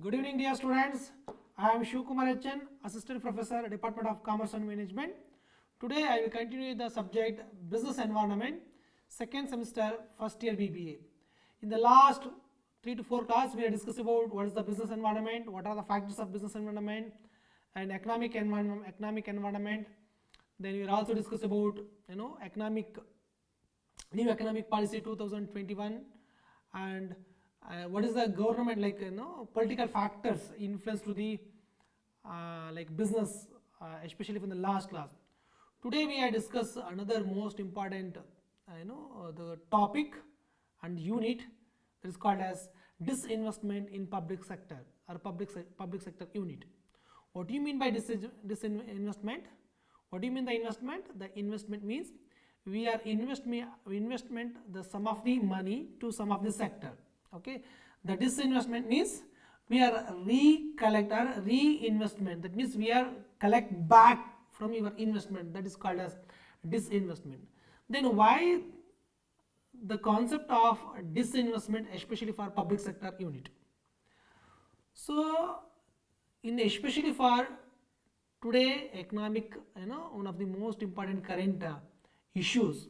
Good evening, dear students. I am Shivakumar HN, Assistant Professor, Department of Commerce and Management. Today, I will continue the subject Business Environment, second semester, first year BBA. In the last 3 to 4 classes, we have discussed about what is the business environment, what are the factors of business environment, and economic environment. Then we will also discuss about new economic policy 2021, and what is the government political factors influence to the business, especially from the last class. Today we have discussed another most important the topic and unit that is called as disinvestment in public sector or public sector unit. What do you mean by disinvestment? What do you mean the investment? The investment means we are investment the sum of the money to some of the sector. Okay, the disinvestment means we are recollect or reinvestment. That means we are collect back from your investment. That is called as disinvestment. Then why the concept of disinvestment, especially for public sector unit? So, especially for today economic, one of the most important current issues,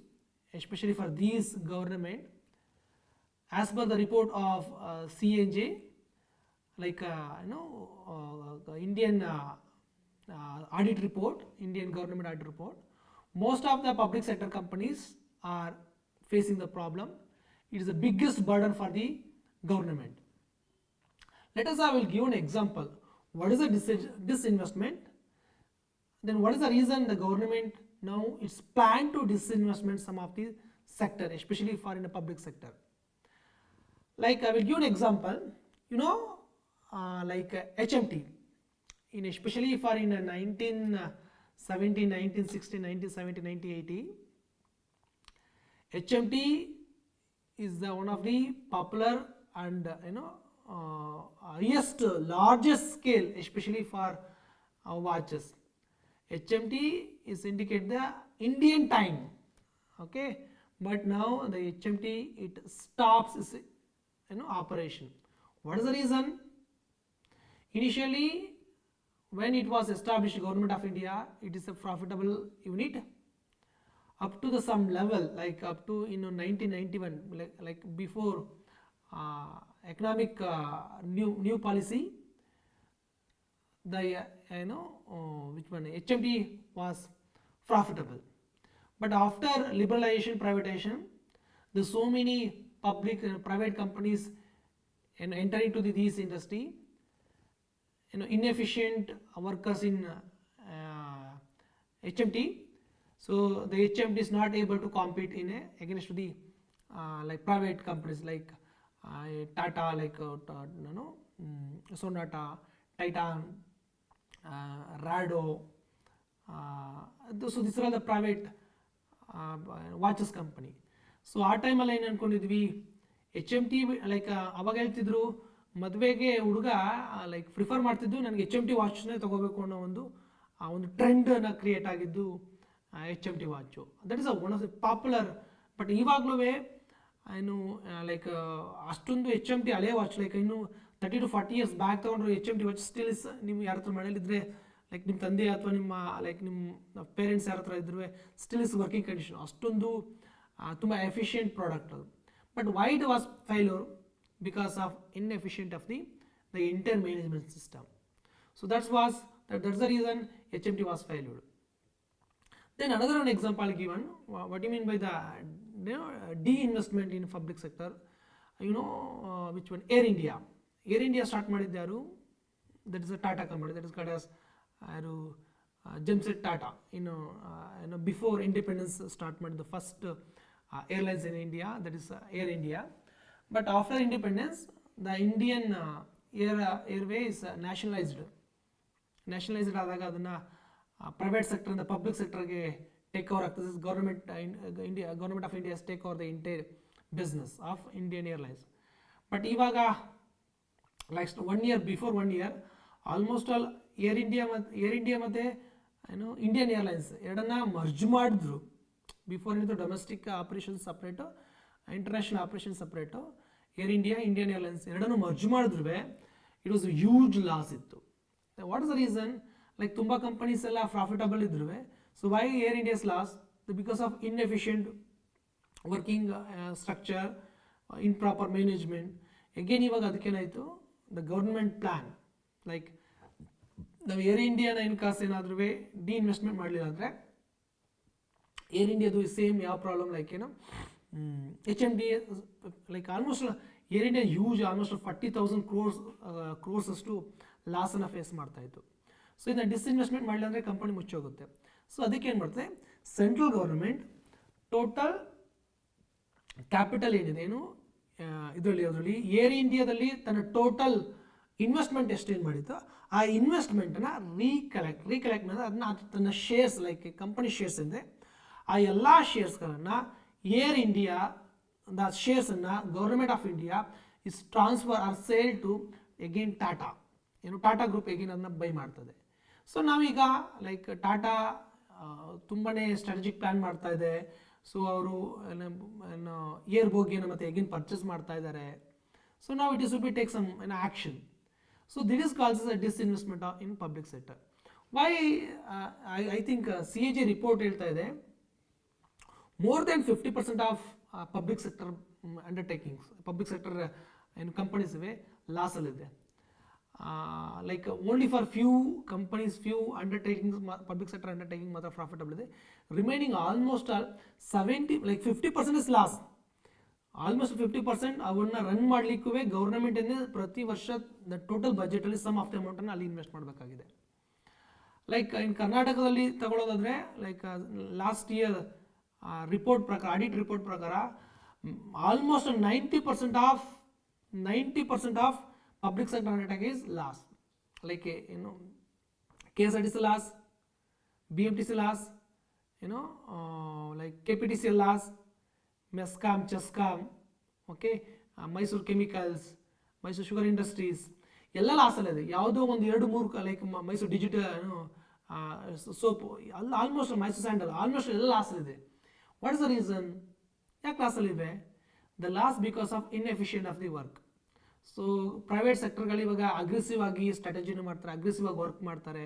especially for these government. As per the report of CNJ, Indian audit report, Indian government audit report, most of the public sector companies are facing the problem. It is the biggest burden for the government. I will give an example. What is a disinvestment? Then what is the reason the government now it's planned to disinvestment some of the sector, especially for in the public sector. I will give an example, HMT, especially for in 1970, 1960, 1970, 1980, HMT is the one of the popular and largest scale, especially for watches. HMT is indicate the Indian time, okay, but now the HMT it stops its operation. What is the reason? Initially, when it was established, Government of India, it is a profitable unit up to the some level, like up to 1991, like before economic new policy. The which one HMT was profitable, but after liberalization, privatization, there's so many public and private companies enter into this industry, inefficient workers in HMT, so the HMT is not able to compete against the private companies like Tata, Sonata, Titan, Rado. So these are all the private watches company. So ಆ ಟೈಮಲ್ಲಿ ಏನು ಅನ್ಕೊಂಡಿದ್ವಿ HMT ಅವಾಗ ಹೇಳ್ತಿದ್ರು ಮದುವೆಗೆ ಹುಡುಗ prefer ಮಾಡ್ತಿದ್ದು ನನಗೆ HMT ವಾಚ್ನೇ ತಗೋಬೇಕು ಅನ್ನೋ ಒಂದು ಟ್ರೆಂಡನ್ನು ಕ್ರಿಯೇಟ್ ಆಗಿದ್ದು HMT watch. That is one of the popular. But ಇವಾಗಲೂ ಏನು ಅಷ್ಟೊಂದು HMT ಹಳೆ ವಾಚ್ ಇನ್ನು 30 to 40 years ಬ್ಯಾಕ್ ತೊಗೊಂಡ್ರು HMT ವಾಚ್ ಸ್ಟಿಲ್ ಇಸ್. ನೀವು ಯಾರ ಹತ್ರ ಮನೇಲಿದ್ರೆ ನಿಮ್ಮ ತಂದೆ ಅಥವಾ ನಿಮ್ಮ ನಿಮ್ಮ ಪೇರೆಂಟ್ಸ್ ಯಾರ ಹತ್ರ ಇದ್ರು ಸ್ಟಿಲ್ ಇಸ್ ವರ್ಕಿಂಗ್ ಕಂಡೀಷನ್. ಅಷ್ಟೊಂದು ತುಂಬ ಎಫಿಷಿಯೆಂಟ್ ಪ್ರಾಡಕ್ಟ್ ಅದು. But why it was failure? Because of inefficient of the inter management system. So that's the reason HMT was failed. Then another one example given, what do you mean by the de-investment in public sector? Which one? Air India start ಮಾಡಿದ್ದು ಯಾರು? That is a Tata company, that is called as Jamset Tata. Before independence start ಮಾಡಿದ the first airlines in India, that is Air India. But after independence, the Indian airways nationalized ಆದಾಗ ಅದನ್ನು private sector ಇಂದ public ಸೆಕ್ಟರ್ಗೆ take over ಆಗ್ತದೆ. Government of India take over the entire business of Indian Airlines. But ಇವಾಗ before 1 year almost all Air India ಮತ್ತು Indian Airlines ಎರಡನ್ನ merge ಮಾಡಿದ್ರು. Before ಏನಿತ್ತು domestic operation separate, international operation separate. Air India, Indian Airlines ಎರಡನ್ನೂ merge ಮಾಡಿದ್ರು. It was huge loss ಇತ್ತು. What is the reason? Like ತುಂಬ companies ಎಲ್ಲ profitable ಇದ್ರು. So Y air India's loss? Because of inefficient working structure, improper management. Again ಇವಾಗ ಅದಕ್ಕೇನಾಯಿತು, the government plan, like ನಾವು air ಇಂಡಿಯಾನ ಇನ್ ಕಾಸ್ ಏನಾದ್ರೂ ಡಿಇನ್ವೆಸ್ಟ್ಮೆಂಟ್ ಮಾಡಲಿಲ್ಲ ಅಂದರೆ ಏರ್ ಇಂಡಿಯಾದು ಸೇಮ್ ಯಾವ ಪ್ರಾಬ್ಲಮ್ ಲೈಕ್ ಏನು HMD, like almost air India huge almost 40,000 crores ಅಷ್ಟು ಲಾಸನ್ನು ಫೇಸ್ ಮಾಡ್ತಾಯಿತ್ತು. ಸೊ ಇದನ್ನ ಡಿಸ್ಇನ್ವೆಸ್ಟ್ಮೆಂಟ್ ಮಾಡಲಿಲ್ಲ ಅಂದರೆ ಕಂಪನಿ ಮುಚ್ಚೋಗುತ್ತೆ. ಸೊ ಅದಕ್ಕೆ ಏನು ಮಾಡ್ತಾರೆ, ಸೆಂಟ್ರಲ್ ಗೌರ್ಮೆಂಟ್ ಟೋಟಲ್ ಕ್ಯಾಪಿಟಲ್ ಏನಿದೆ ಏನು ಅದರಲ್ಲಿ ಏರ್ ಇಂಡಿಯಾದಲ್ಲಿ ತನ್ನ ಟೋಟಲ್ ಇನ್ವೆಸ್ಟ್ಮೆಂಟ್ ಎಷ್ಟೇನು ಮಾಡಿತ್ತು ಆ ಇನ್ವೆಸ್ಟ್ಮೆಂಟನ್ನು ರೀಕಲೆಕ್ಟ್ ಮಾಡಿದ್ರೆ ಅದನ್ನ ತನ್ನ ಶೇರ್ಸ್, ಲೈಕ್ ಕಂಪನಿ ಶೇರ್ಸ್ ಇದೆ, ಆ ಎಲ್ಲ ಶೇರ್ಸ್ಗಳನ್ನು ಏರ್ ಇಂಡಿಯಾ ಶೇರ್ಸನ್ನು government of India is transfer or sale to again Tata, Tata group again ಅದನ್ನ ಬೈ ಮಾಡ್ತದೆ. ಸೊ ನಾವೀಗ ಲೈಕ್ ಟಾಟಾ ತುಂಬಾ ಸ್ಟ್ರಾಟಜಿಕ್ ಪ್ಲ್ಯಾನ್ ಮಾಡ್ತಾ ಇದೆ. ಸೊ ಅವರು ಏರ್ ಬೋಗಿಯನ್ನು ಮತ್ತೆ ಎಗೇನ್ ಪರ್ಚೇಸ್ ಮಾಡ್ತಾ ಇದ್ದಾರೆ. ಸೊ ನಾವು it is take some action. So this is calls a disinvestment in public sector. Why I think CAG report ಹೇಳ್ತಾ ಇದೆ more than 50% of public sector undertakings, public sector companies ಇವೆ ಲಾಸಲ್ಲಿದೆ. Like only for few companies, few undertakings, public sector undertaking ಮಾತ್ರ profitable ಇದೆ. Remaining almost all 50% is loss. Almost 50% ಅವನ್ನ run ಮಾಡಲಿಕ್ಕೂ government ಪ್ರತಿ ವರ್ಷ ಟೋಟಲ್ ಬಜೆಟಲ್ಲಿ ಸಮ್ ಆಫ್ ದ ಅಮೌಂಟನ್ನು ಅಲ್ಲಿ ಇನ್ವೆಸ್ಟ್ ಮಾಡಬೇಕಾಗಿದೆ. ಲೈಕ್ ಇನ್ ಕರ್ನಾಟಕದಲ್ಲಿ ತಗೊಳ್ಳೋದಾದ್ರೆ ಲೈಕ್ ಲಾಸ್ಟ್ ಇಯರ್ ರಿಪೋರ್ಟ್ ಪ್ರಕಾರ, ಆಡಿಟ್ ರಿಪೋರ್ಟ್ ಪ್ರಕಾರ almost 90% of public sector undertaking is loss. Like KSRTC loss, BMTC loss, like KPTCL loss, MESCOM, CHESCOM, okay, Mysore chemicals, Mysore sugar industries ಎಲ್ಲ ಲಾಸಲ್ಲಿದೆ. ಯಾವುದೋ ಒಂದು 2-3 like Mysore digital soap almost, Mysore sandal almost ಎಲ್ಲ ಲಾಸಲ್ಲಿದೆ. What is the reason? ಯಾಕೆ ಲಾಸಲ್ಲಿವೆ? The loss because of inefficient of the work. So private ಸೆಕ್ಟರ್ಗಳು ಇವಾಗ aggressive ಆಗಿ ಸ್ಟ್ರಾಟಜಿನ ಮಾಡ್ತಾರೆ, ಅಗ್ರೆಸಿವ್ ಆಗಿ ವರ್ಕ್ ಮಾಡ್ತಾರೆ.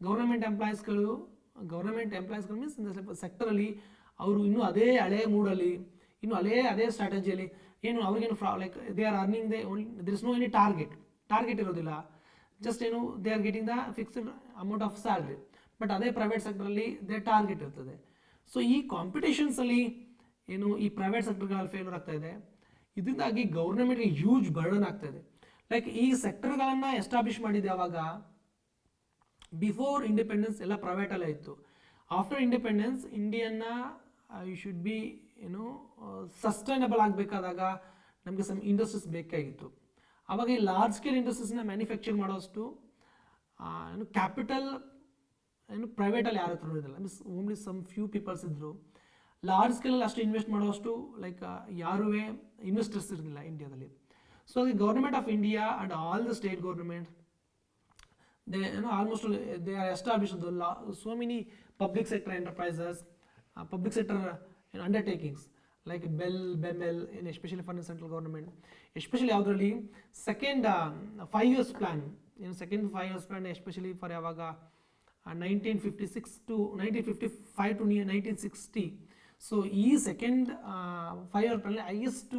ಗೌರ್ಮೆಂಟ್ ಎಂಪ್ಲಾಯೀಸ್ಗಳು ಮೀನ್ಸ್ ಸೆಕ್ಟರಲ್ಲಿ ಅವರು ಇನ್ನೂ ಅದೇ ಹಳೆ ಮೂಡಲ್ಲಿ, ಇನ್ನು ಅದೇ ಸ್ಟ್ರಾಟಜಿಯಲ್ಲಿ ಏನು ಅವ್ರಿಗೇನು like they are earning there is no any target ಇರೋದಿಲ್ಲ. Just they are getting the fixed amount of salary. But ಅದೇ ಪ್ರೈವೇಟ್ ಸೆಕ್ಟರಲ್ಲಿ ದೇ ಟಾರ್ಗೆಟ್ ಇರ್ತದೆ. ಸೊ ಈ ಕಾಂಪಿಟೇಷನ್ಸಲ್ಲಿ ಈ ಪ್ರೈವೇಟ್ ಸೆಕ್ಟರ್ಗಳಲ್ಲಿ ಫೇಲ್ಯೂರ್ ಆಗ್ತಾ ಇದೆ. ಇದರಿಂದಾಗಿ ಗೌರ್ಮೆಂಟ್ಗೆ ಹ್ಯೂಜ್ ಬರ್ಡನ್ ಆಗ್ತಾ ಇದೆ. ಲೈಕ್ ಈ ಸೆಕ್ಟರ್ಗಳನ್ನು ಎಸ್ಟಾಬ್ಲಿಷ್ ಮಾಡಿದೆ ಯಾವಾಗ? ಬಿಫೋರ್ ಇಂಡಿಪೆಂಡೆನ್ಸ್ ಎಲ್ಲ ಪ್ರೈವೇಟಲ್ಲೇ ಇತ್ತು. ಆಫ್ಟರ್ ಇಂಡಿಪೆಂಡೆನ್ಸ್ ಇಂಡಿಯನ್ನ ಯು ಶುಡ್ ಬಿ ಸಸ್ಟೈನಬಲ್ ಆಗಬೇಕಾದಾಗ ನಮಗೆ ಸಮ್ ಇಂಡಸ್ಟ್ರೀಸ್ ಬೇಕಾಗಿತ್ತು. ಆವಾಗ ಈ ಲಾರ್ಜ್ ಸ್ಕೇಲ್ ಇಂಡಸ್ಟ್ರೀಸ್ನ ಮ್ಯಾನುಫ್ಯಾಕ್ಚರ್ ಮಾಡೋಷ್ಟು ಕ್ಯಾಪಿಟಲ್ ಪ್ರೈವೇಟಲ್ಲಿ ಯಾರ ಹತ್ರ ಇರಲಿಲ್ಲ. Means only some few peoples ಇದ್ದರು. ಲಾರ್ಜ್ ಸ್ಕೇಲಲ್ಲಿ ಅಷ್ಟು ಇನ್ವೆಸ್ಟ್ ಮಾಡೋಷ್ಟು ಲೈಕ್ ಯಾರೂ ಇನ್ವೆಸ್ಟರ್ಸ್ ಇರಲಿಲ್ಲ ಇಂಡಿಯಾದಲ್ಲಿ. ಸೊ ಅದಕ್ಕೆ government of India and all the state government almost they are established so many public sector enterprises, public sector undertakings like Bell, BEML, especially for the central government, especially ಯಾವ್ದ್ರಲ್ಲಿ second 5 years plan, second 5 years plan especially for ಯಾವಾಗ 1956 to 1955 to 1960. So ಈ second 5 year plan highest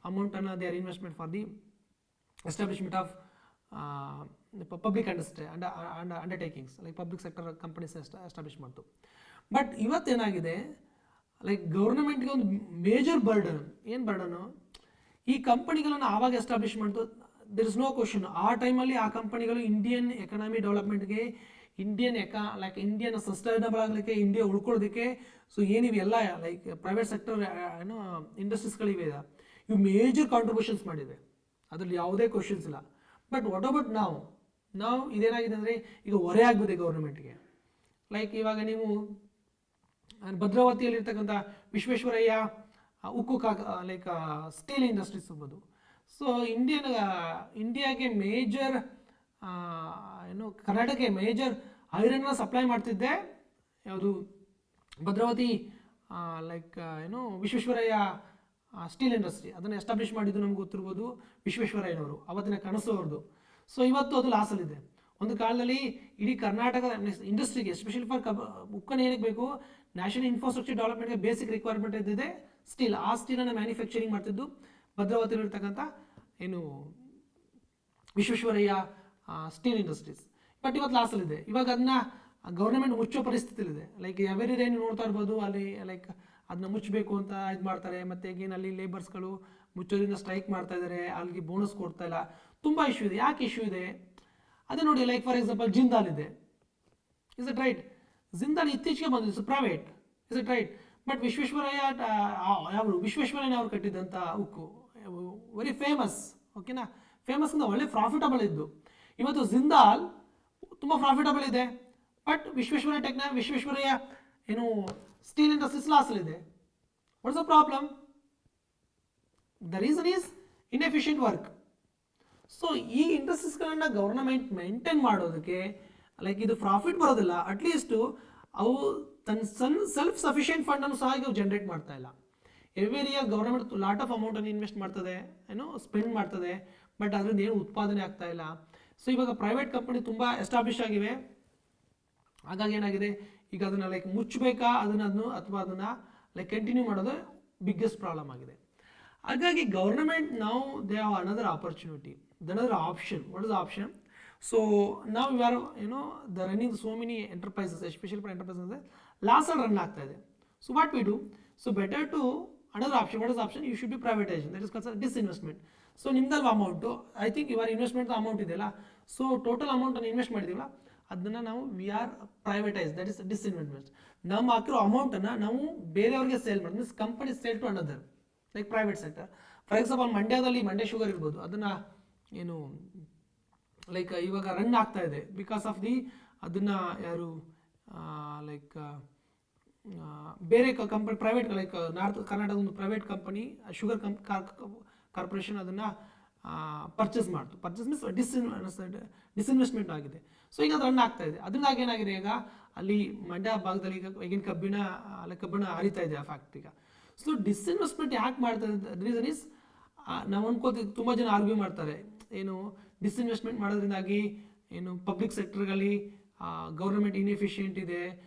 amount ಅನ್ನ their investment for the establishment of public undertakings like public sector companies establish ಮಾಡ್ತು. But ಇವತ್ತೇನಾಗಿದೆ, like ಗೌರ್ಮೆಂಟ್ಗೆ ಒಂದು major burden. ಏನು ಬರ್ಡನು? ಈ ಕಂಪನಿಗಳನ್ನು ಆವಾಗ establish ಮಾಡ್ತು. There is no question. ಆ ಟೈಮಲ್ಲಿ ಆ ಕಂಪನಿಗಳು ಇಂಡಿಯನ್ ಎಕನಾಮಿ ಡೆವಲಪ್ಮೆಂಟ್ಗೆ, ಇಂಡಿಯನ್ ಸಸ್ಟೈನಬಲ್ ಆಗಲಿಕ್ಕೆ, ಇಂಡಿಯಾ ಉಳ್ಕೊಳ್ಳೋದಕ್ಕೆ, ಸೊ ಏನಿವೆ ಎಲ್ಲ ಲೈಕ್ ಪ್ರೈವೇಟ್ ಸೆಕ್ಟರ್ ಇಂಡಸ್ಟ್ರೀಸ್ಗಳಿವೆ, ಇವು ಮೇಜರ್ ಕಾಂಟ್ರಿಬ್ಯೂಷನ್ಸ್ ಮಾಡಿದೆ. ಅದರಲ್ಲಿ ಯಾವುದೇ ಕ್ವಶನ್ಸ್ ಇಲ್ಲ. ಬಟ್ ವಾಟ್ ಅಬೌಟ್ ನಾವು ಇದೇನಾಗಿದೆ ಅಂದರೆ ಈಗ ಹೊರೆ ಆಗ್ಬಿದೆ ಗೌರ್ಮೆಂಟ್ಗೆ. ಲೈಕ್ ಇವಾಗ ನೀವು ಭದ್ರಾವತಿಯಲ್ಲಿರ್ತಕ್ಕಂಥ ವಿಶ್ವೇಶ್ವರಯ್ಯ ಉಕ್ಕು ಲೈಕ್ ಸ್ಟೀಲ್ ಇಂಡಸ್ಟ್ರೀಸ್ ಇರ್ಬೋದು. ಸೊ ಇಂಡಿಯಾಗೆ ಮೇಜರ್ ಕರ್ನಾಟಕಕ್ಕೆ ಮೇಜರ್ ಐರನ್ನ ಸಪ್ಲೈ ಮಾಡ್ತಿದ್ದೆ ಯಾವುದು? Bhadravati like Visvesvaraya steel industry. ಅದನ್ನು ಎಸ್ಟಾಬ್ಲಿಷ್ ಮಾಡಿದ್ದು ನಮ್ಗೆ ಗೊತ್ತಿರ್ಬೋದು ವಿಶ್ವೇಶ್ವರಯ್ಯನವರು, ಅವತ್ತಿನ ಕನಸು ಅವ್ರದ್ದು. ಸೊ ಇವತ್ತು ಅದು ಲಾಸಲ್ಲಿದೆ. ಒಂದು ಕಾಲದಲ್ಲಿ ಇಡೀ ಕರ್ನಾಟಕದ ಇಂಡಸ್ಟ್ರಿಗೆ ಎಸ್ಪೆಷಲಿ ಫಾರ್ ಉಕ್ಕನ್ನು ಏನಕ್ಕೆ ಬೇಕು, ನ್ಯಾಷನಲ್ ಇನ್ಫ್ರಾಸ್ಟ್ರಕ್ಚರ್ ಡೆವಲಪ್ಮೆಂಟ್ಗೆ ಬೇಸಿಕ್ ರಿಕ್ವೈರ್ಮೆಂಟ್ ಇದ್ದಿದೆ ಸ್ಟೀಲ್. ಆ ಸ್ಟೀಲನ್ನು ಮ್ಯಾನುಫ್ಯಾಕ್ಚರಿಂಗ್ ಮಾಡ್ತಿದ್ದು ಭದ್ರಾವತಿಯಲ್ಲಿರ್ತಕ್ಕಂಥ ಏನು ವಿಶ್ವೇಶ್ವರಯ್ಯ ಸ್ಟೀಲ್ ಇಂಡಸ್ಟ್ರೀಸ್. ಬಟ್ ಇವತ್ತು ಲಾಸಲ್ಲಿದೆ. ಇವಾಗ ಅದನ್ನ ಗೌರ್ಮೆಂಟ್ ಮುಚ್ಚೋ ಪರಿಸ್ಥಿತಿಲಿದೆ. ಲೈಕ್ ಎವರಿ ಡೇ ನೀವು ನೋಡ್ತಾ ಇರ್ಬೋದು, ಅಲ್ಲಿ ಲೈಕ್ ಅದನ್ನ ಮುಚ್ಚಬೇಕು ಅಂತ ಇದು ಮಾಡ್ತಾರೆ. ಮತ್ತು ಈಗೇನು ಅಲ್ಲಿ ಲೇಬರ್ಸ್ಗಳು ಮುಚ್ಚೋದ್ರಿಂದ ಸ್ಟ್ರೈಕ್ ಮಾಡ್ತಾ ಇದ್ದಾರೆ, ಅಲ್ಲಿಗೆ ಬೋನಸ್ ಕೊಡ್ತಾ ಇಲ್ಲ. ತುಂಬ ಇಶ್ಯೂ ಇದೆ. ಯಾಕೆ ಇಶ್ಯೂ ಇದೆ ಅದೇ ನೋಡಿ. ಲೈಕ್ ಫಾರ್ ಎಕ್ಸಾಂಪಲ್ ಜಿಂದಾಲ್ ಇದೆ, ಇಸ್ ಇಟ್ ರೈಟ್? ಜಿಂದಾಲ್ ಇತ್ತೀಚೆಗೆ ಬಂದಿದ್ದು, is private, is it right? But Visvesvaraya ಅವರು ವಿಶ್ವೇಶ್ವರಯ್ಯ ಅವರು ಕಟ್ಟಿದ್ದಂಥ ಉಕ್ಕು ವೆರಿ ಫೇಮಸ್, ಓಕೆನಾ? ಫೇಮಸ್ ಅಂತ ಒಳ್ಳೆ ಪ್ರಾಫಿಟಬಲ್ ಇದ್ದು. ಇವತ್ತು ಜಿಂದಾಲ್ ತುಂಬ ಪ್ರಾಫಿಟಬಲ್ ಇದೆ, ಬಟ್ ವಿಶ್ವೇಶ್ವರಯ್ಯ ಏನು ಸ್ಟೀಲ್ ಇಂಡಸ್ಟ್ರೀಸ್ ಲಾಸಲ್ಲಿದೆ. What's the problem? The reason is inefficient work. So ಈ ಇಂಡಸ್ಟ್ರೀಸ್ಗಳನ್ನ ಗೌರ್ಮೆಂಟ್ ಮೇಂಟೈನ್ ಮಾಡೋದಕ್ಕೆ ಲೈಕ್ ಇದು ಪ್ರಾಫಿಟ್ ಬರೋದಿಲ್ಲ, ಅಟ್ಲೀಸ್ಟು ಅವು ತನ್ನ ಸೆಲ್ಫ್ ಸಫಿಷಿಯೆಂಟ್ ಫಂಡನ್ನು ಸಹ ಈಗ ಜನರೇಟ್ ಮಾಡ್ತಾ ಇಲ್ಲ. Every year government lot of ಅಮೌಂಟನ್ನು ಇನ್ವೆಸ್ಟ್ ಮಾಡ್ತದೆ, ಏನೋ ಸ್ಪೆಂಡ್ ಮಾಡ್ತದೆ, ಬಟ್ ಅದರಿಂದ ಏನು ಉತ್ಪಾದನೆ ಆಗ್ತಾ ಇಲ್ಲ. ಸೊ ಇವಾಗ ಪ್ರೈವೇಟ್ ಕಂಪನಿ ತುಂಬ ಎಸ್ಟಾಬ್ಲಿಷ್ ಆಗಿವೆ. ಹಾಗಾಗಿ ಏನಾಗಿದೆ, ಈಗ ಅದನ್ನು ಲೈಕ್ ಮುಚ್ಚಬೇಕಾ ಅದನ್ನು ಅಥವಾ ಅದನ್ನು ಲೈಕ್ ಕಂಟಿನ್ಯೂ ಮಾಡೋದು ಬಿಗ್ಗೆಸ್ಟ್ ಪ್ರಾಬ್ಲಮ್ ಆಗಿದೆ. ಹಾಗಾಗಿ ಗೌರ್ಮೆಂಟ್ ನಾವು they have another opportunity, another option. What is the option? So now we are the running so many enterprises, especially for enterprises, last run ಆಗ್ತಾ ಇದೆ. So what we do? So better to another option. What is the option? You should be privatization. That is called disinvestment. So ನಿಮ್ದಲ್ವ amount, I think ಇವರ investment amount ಇದೆಯಲ್ಲ, so total ಅಮೌಂಟನ್ನು invest ಮಾಡಿದೀವಲ್ಲ ಅದನ್ನು ನಾವು we are privatise, that is disinvestment. ನಮ್ಮ ಹಾಕಿರೋ ಅಮೌಂಟನ್ನು ನಾವು ಬೇರೆಯವ್ರಿಗೆ ಸೇಲ್ ಮಾಡಿ, means company sale to another like private sector. For example ಮಂಡ್ಯದಲ್ಲಿ ಮಂಡ್ಯ ಶುಗರ್ ಇರ್ಬೋದು, ಅದನ್ನು ಏನು ಲೈಕ್ ಇವಾಗ ರನ್ ಆಗ್ತಾ ಇದೆ ಬಿಕಾಸ್ ಆಫ್ ದಿ ಅದನ್ನು ಯಾರು ಲೈಕ್ ಬೇರೆ ಕಂಪನಿ ಪ್ರೈವೇಟ್ ಲೈಕ್ ನಾರ್ತ್ ಕರ್ನಾಟಕದ ಒಂದು ಪ್ರೈವೇಟ್ ಕಂಪನಿ ಶುಗರ್ ಕಾರ್ಪೊರೇಷನ್ ಅದನ್ನು ಪರ್ಚೇಸ್ ಮಾಡ್ತು. ಪರ್ಚೇಸ್ ಮೀನ್ಸ್ ಡಿಸ್ಇನ್ವೆಸ್ಟ್ಮೆಂಟ್ ಆಗಿದೆ. ಸೊ ಈಗ ಅದು ರನ್ ಆಗ್ತಾ ಇದೆ. ಅದರಿಂದಾಗಿ ಏನಾಗಿದೆ, ಈಗ ಅಲ್ಲಿ ಮಂಡ್ಯ ಭಾಗದಲ್ಲಿ ಈಗಿನ ಕಬ್ಬಿಣ ಹರಿತಾ ಇದೆ ಆ ಫ್ಯಾಕ್ಟ್ರಿ ಈಗ. ಸೊ ಡಿಸ್ಇನ್ವೆಸ್ಟ್ಮೆಂಟ್ ಯಾಕೆ ಮಾಡ್ತಾರೆ? ರೀಸನ್ ಇಸ್ ನಾವು ಅನ್ಕೋತೀವಿ, ತುಂಬ ಜನ ಆರ್ಗ್ಯೂ ಮಾಡ್ತಾರೆ, ಏನು ಡಿಸ್ಇನ್ವೆಸ್ಟ್ಮೆಂಟ್ ಮಾಡೋದ್ರಿಂದಾಗಿ ಏನು ಪಬ್ಲಿಕ್ ಸೆಕ್ಟರ್ಗಳಲ್ಲಿ ಗೌರ್ಮೆಂಟ್ ಇನ್ಎಫಿಷಿಯೆಂಟ್ ಇದೆ,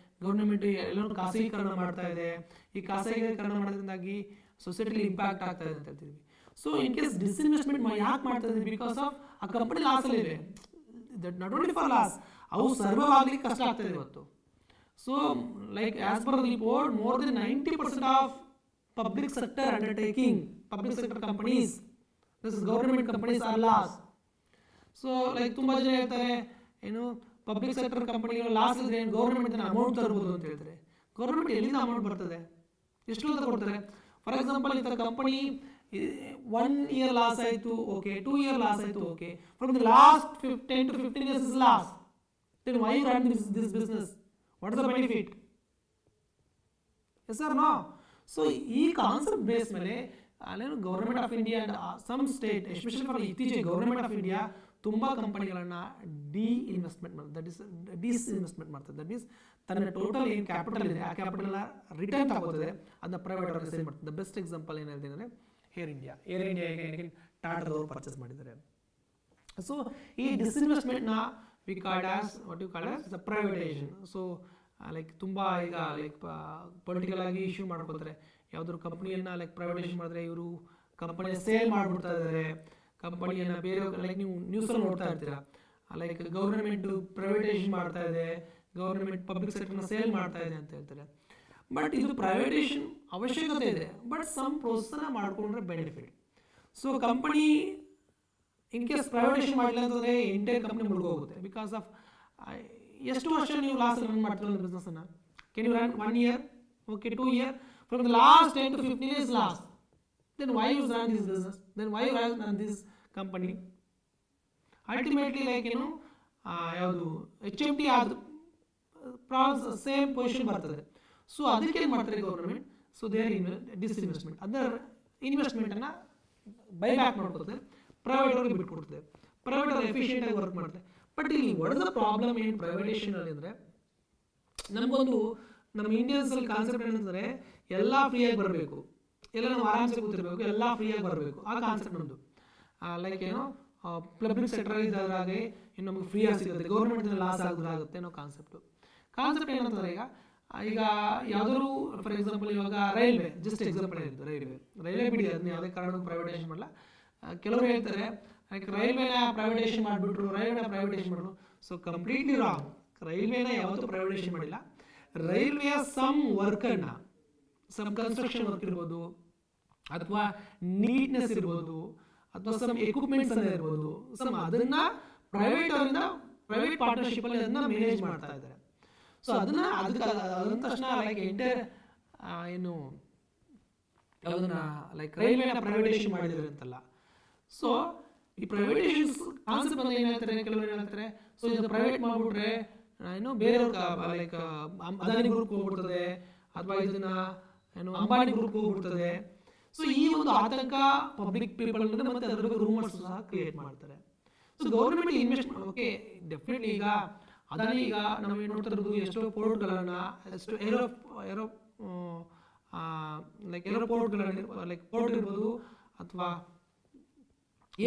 ಗೌರ್ಮೆಂಟ್ ಎಲ್ಲರೂ ಖಾಸಗೀಕರಣ ಮಾಡ್ತಾ ಇದೆ, ಈ ಖಾಸಗೀಕರಣ ಮಾಡೋದ್ರಿಂದಾಗಿ ಸೊಸೈಟಿಲಿ ಇಂಪ್ಯಾಕ್ಟ್ ಆಗ್ತಾ ಇದೆ ಅಂತ ಹೇಳ್ತೀವಿ. ಸೊ ಇನ್ ಕೇಸ್ ಡಿಸ್ಇನ್ವೆಸ್ಟ್ಮೆಂಟ್ ಯಾಕೆ ಮಾಡ್ತಾ ಇದೆ? ಬಿಕಾಸ್ ಆಫ್ ಆ ಕಂಪನಿ ಲಾಸಲ್ಲಿದೆ. That not only for loss, ಅವು ಸರ್ವೈವ್ ಆಗ್ಲಿಕ್ಕೆ ಕಷ್ಟ ಆಗ್ತದೆ ಇವತ್ತು. So like as per the report, more than 90% of public sector undertaking, public sector companies, this is government companies are loss. So like ತುಂಬಾ ಜನ ಹೇಳ್ತಾರೆ, ಏನು ಪಬ್ಲಿಕ್ ಸೆಕ್ಟರ್ ಕಂಪನಿಗಳು ಲಾಸ್ ಇದ್ರೆ ಗೌರ್ಮೆಂಟ್ ಅಮೌಂಟ್ ತರಬಹುದು ಅಂತ ಹೇಳ್ತಾರೆ. ಗೌರ್ಮೆಂಟ್ ಎಲ್ಲಿಂದ ಅಮೌಂಟ್ ಬರ್ತದೆ? ಎಷ್ಟು ಅಂತ ಕೊಡ್ತಾರೆ? ಫಾರ್ ಎಕ್ಸಾಂಪಲ್ ಇಂಥ ಕಂಪನಿ 1 year ಲಾಸ್ ಆಯಿತು, ಓಕೆ, 2 year ಲಾಸ್ ಆಯಿತು, okay, from the last 10 to 15 years is loss. Then why you run this business? What is the benefit? Yes or no? So ಈ concept base ಮೇಲೆ ಅಲ್ಲೇನು government of India and some state, especially for ಇತ್ತೀಚೆಗೆ government of India ತುಂಬ ಕಂಪನಿಗಳನ್ನು disinvestment ಮಾಡ್ತದೆ, that is disinvestment ಮಾಡ್ತದೆ. That means ತನ್ನ total ಏನು ಕ್ಯಾಪಿಟಲ್ ಇದೆ ಆ ಕ್ಯಾಪಿಟಲ್ ರಿಟರ್ನ್ ತಗೋತದೆ, ಅದನ್ನ ಪ್ರೈವೇಟ್ ಅವ್ರಿಗೆ ಸೇಲ್ ಮಾಡ್ತದೆ. ದ ಬೆಸ್ಟ್ ಎಕ್ಸಾಂಪಲ್ ಏನಿದೆ ಅಂದರೆ ಏರ್ ಇಂಡಿಯಾ ಈಗ ಟಾಟಾದವರು ಪರ್ಚೇಸ್ ಮಾಡಿದ್ದಾರೆ. ಸೊ ಈ ಡಿಸ್ಇನ್ವೆಸ್ಟ್ಮೆಂಟ್ನ we called as what you called as the privatisation. So like ತುಂಬ ಈಗ ಲೈಕ್ ಪೊಲಿಟಿಕಲ್ ಆಗಿ ಇಶ್ಯೂ ಮಾಡ್ಕೊತಾರೆ. ಯಾವುದಾದ್ರು ಕಂಪ್ನಿಯನ್ನು ಲೈಕ್ ಪ್ರೈವೇಟೈಸೇಷನ್ ಮಾಡಿದ್ರೆ ಇವರು ಕಂಪನಿಯ ಸೇಲ್ ಮಾಡಿಬಿಡ್ತಾ ಇದ್ದಾರೆ, ಕಂಪನಿಯನ್ನು ಬೇರೆ ಲೈಕ್ ನೀವು ನ್ಯೂಸಲ್ಲಿ ನೋಡ್ತಾ ಇರ್ತೀರಾ, ಲೈಕ್ ಗೌರ್ಮೆಂಟ್ ಪ್ರೈವೇಟೈಸೇಷನ್ ಮಾಡ್ತಾ ಇದೆ, ಗೌರ್ಮೆಂಟ್ ಪಬ್ಲಿಕ್ ಸೆಕ್ಟರ್ನ ಸೇಲ್ ಮಾಡ್ತಾ ಇದೆ ಅಂತ ಹೇಳ್ತಾರೆ. ಬಟ್ ಇದು ಪ್ರೈವೇಟೈಸೇಷನ್ ಅವಶ್ಯಕತೆ ಇದೆ, ಬಟ್ ಸಮ್ ಪ್ರೋಸೆಸ್ನ ಮಾಡಿಕೊಂಡ್ರೆ benefit. So company in case privatisation ಮಾಡಲಿಲ್ಲ ಅಂತಂದರೆ ಎಂಟೈರ್ ಕಂಪನಿ ಮುಳುಗೋಗುತ್ತೆ. ಬಿಕಾಸ್ ಆಫ್ ಎಷ್ಟು ವರ್ಷ ನೀವು ಲಾಸ್ ರನ್ ಮಾಡ್ತೀರ ಒಂದು ಬಿಸ್ನೆಸ್ಸನ್ನು? Can you run 1 year? Okay, 2 year? From the last 10 to 15 years loss. Then why you run this business? Then why you run this company? Ultimately like ಏನು ಯಾವುದು HMT ಆದ same position ಬರ್ತದೆ. So ಅದಕ್ಕೆ ಏನು ಮಾಡ್ತಾರೆ government? So they R disinvestment, ಅದರ ಇನ್ವೆಸ್ಟ್ಮೆಂಟನ್ನು buyback ಮಾಡ್ಕೊಡ್ತಾರೆ, private ಅವ್ರಿಗೆ ಬಿಟ್ಕೊಡ್ತದೆ, ಪ್ರೈವೇಟ್ ಅವ್ರು ಎಫಿಷಿಯೆಂಟಾಗಿ ವರ್ಕ್ ಮಾಡ್ತಾರೆ. ಬಟ್ ಇಲ್ಲಿ ವಾಟ್ ಇಸ್ ದ ಪ್ರಾಬ್ಲಮ್ ಏನು ಪ್ರೈವೇಟೈಸೇಷನ್ ಅಲ್ಲಿ ಅಂದರೆ, ನಮಗೊಂದು ನಮ್ಮ ಇಂಡಿಯನ್ಸಲ್ಲಿ ಕಾನ್ಸೆಪ್ಟ್ ಏನಂದರೆ ಎಲ್ಲ ಫ್ರೀಯಾಗಿ ಬರಬೇಕು, ಎಲ್ಲ ನಾವು ಆರಾಮ್ಸೆ ಕೂತಿರ್ಬೇಕು, ಎಲ್ಲ ಫ್ರೀಯಾಗಿ ಬರಬೇಕು, ಆ ಕಾನ್ಸೆಪ್ಟ್ ನಮ್ಮದು. ಲೈಕ್ ಏನೋ ಪಬ್ಲಿಕ್ ಸೆಕ್ಟರ್ ಇದ್ದಾಗೆ ಇನ್ನು ನಮಗೆ ಫ್ರೀ ಆಗಿ ಸಿಗುತ್ತೆ, ಗೌರ್ಮೆಂಟ್ ಲಾಸ್ ಆಗುತ್ತೆ ಅನ್ನೋ ಕಾನ್ಸೆಪ್ಟ್ ಏನಂತಂದ್ರೆ ಈಗ ಯಾವ್ದಾದ್ರು ಫಾರ್ ಎಕ್ಸಾಂಪಲ್ ಇವಾಗ ರೈಲ್ವೆ ಜಸ್ಟ್ ಎಕ್ಸಾಂಪಲ್ ಹೇಳಿದ್ದು, ರೈಲ್ವೆ ಬಿಡಿ, ಅದನ್ನ ಯಾವುದೇ ಕಾರಣಕ್ಕೂ ಪ್ರೈವೇಟೈಸೇಷನ್ ಮಾಡಲ್ಲ. ಕೆಲವರು ಹೇಳ್ತಾರೆ ರೈಲ್ವೆನ ಪ್ರೈವೇಟೈಸೇಷನ್ ಮಾಡಿಬಿಟ್ರು, ಮಾಡಿದ್ರು. So completely wrong. ರೈಲ್ವೆನ ಯಾವತ್ತೂ ಪ್ರೈವೇಟೈಸೇಷನ್ ಮಾಡಿಲ್ಲ. ರೈಲ್ವೆಯ ಸಮ್ ವರ್ಕನ್ನ, ಸಮ್ ಕನ್ಸ್ಟ್ರಕ್ಷನ್ ವರ್ಕ್ ಇರ್ಬೋದು, ಅಥವಾ ನೀಟ್ನೆಸ್ ಇರ್ಬೋದು, ಅಥವಾ ಸಮ್ ಎಕ್ವಿಪ್ಮೆಂಟ್ಸ್ ಅನ್ನ ಇರ್ಬೋದು, ಸಮ್ ಅದನ್ನ ಪ್ರೈವೇಟ್ ಪಾರ್ಟ್ನರ್ಶಿಪ್ ಅಲ್ಲಿ ಅದನ್ನ ಮ್ಯಾನೇಜ್ ಮಾಡ್ತಾ ಇದ್ದಾರೆ. ಸೊ ಅದಂದ ತಕ್ಷಣ ಲೈಕ್ ಎಂಟೈರ್ ಏನು ಅದನ್ನ ಲೈಕ್ ರೈಲ್ವೆನ ಪ್ರೈವೇಟೈಸೇಷನ್ ಮಾಡಿದ್ರೆ ಅಂತಲ್ಲ. ಸೊ ಈ ಪ್ರೈವೇಟೈಸೇಷನ್ ಕಾನ್ಸೆಪ್ಟ್ ಬಂದ ಏನ್ ಹೇಳ್ತಾರೆ, ಕೆಲವರು ಹೇಳ್ತಾರೆ ಸೊ ಇದು ಪ್ರೈವೇಟ್ ಮಾಡ್ಬಿಟ್ರೆ ಏನು ಬೇರೆಯವ್ರ ಲೈಕ್ ಅದಾನಿ ಗ್ರೂಪ್ ಹೋಗ್ಬಿಡ್ತದೆ, ಅಥವಾ ಇದನ್ನ ಏನು ಅಂಬಾನಿ ಗ್ರೂಪ್ ಹೋಗ್ಬಿಡ್ತದೆ. ಸೊ ಈ ಒಂದು ಆತಂಕ ಪಬ್ಲಿಕ್ ಪೀಪಲ್ ಮತ್ತೆ ಅದರ ಬಗ್ಗೆ ರೂಮರ್ಸ್ ಸಹ ಕ್ರಿಯೇಟ್ ಮಾಡ್ತಾರೆ. So government invest okay definitely ಈಗ ಅದಾನಿ ಈಗ ನಾವು ಏನು ನೋಡ್ತಾ ಇರೋದು ಎಷ್ಟೋ ಪೋರ್ಟ್ಗಳನ್ನ, ಎಷ್ಟೋ ಲೈಕ್ ಏರೋಪೋರ್ಟ್ಗಳನ್ನ ಲೈಕ್ ಪೋರ್ಟ್ ಇರ್ಬೋದು ಅಥವಾ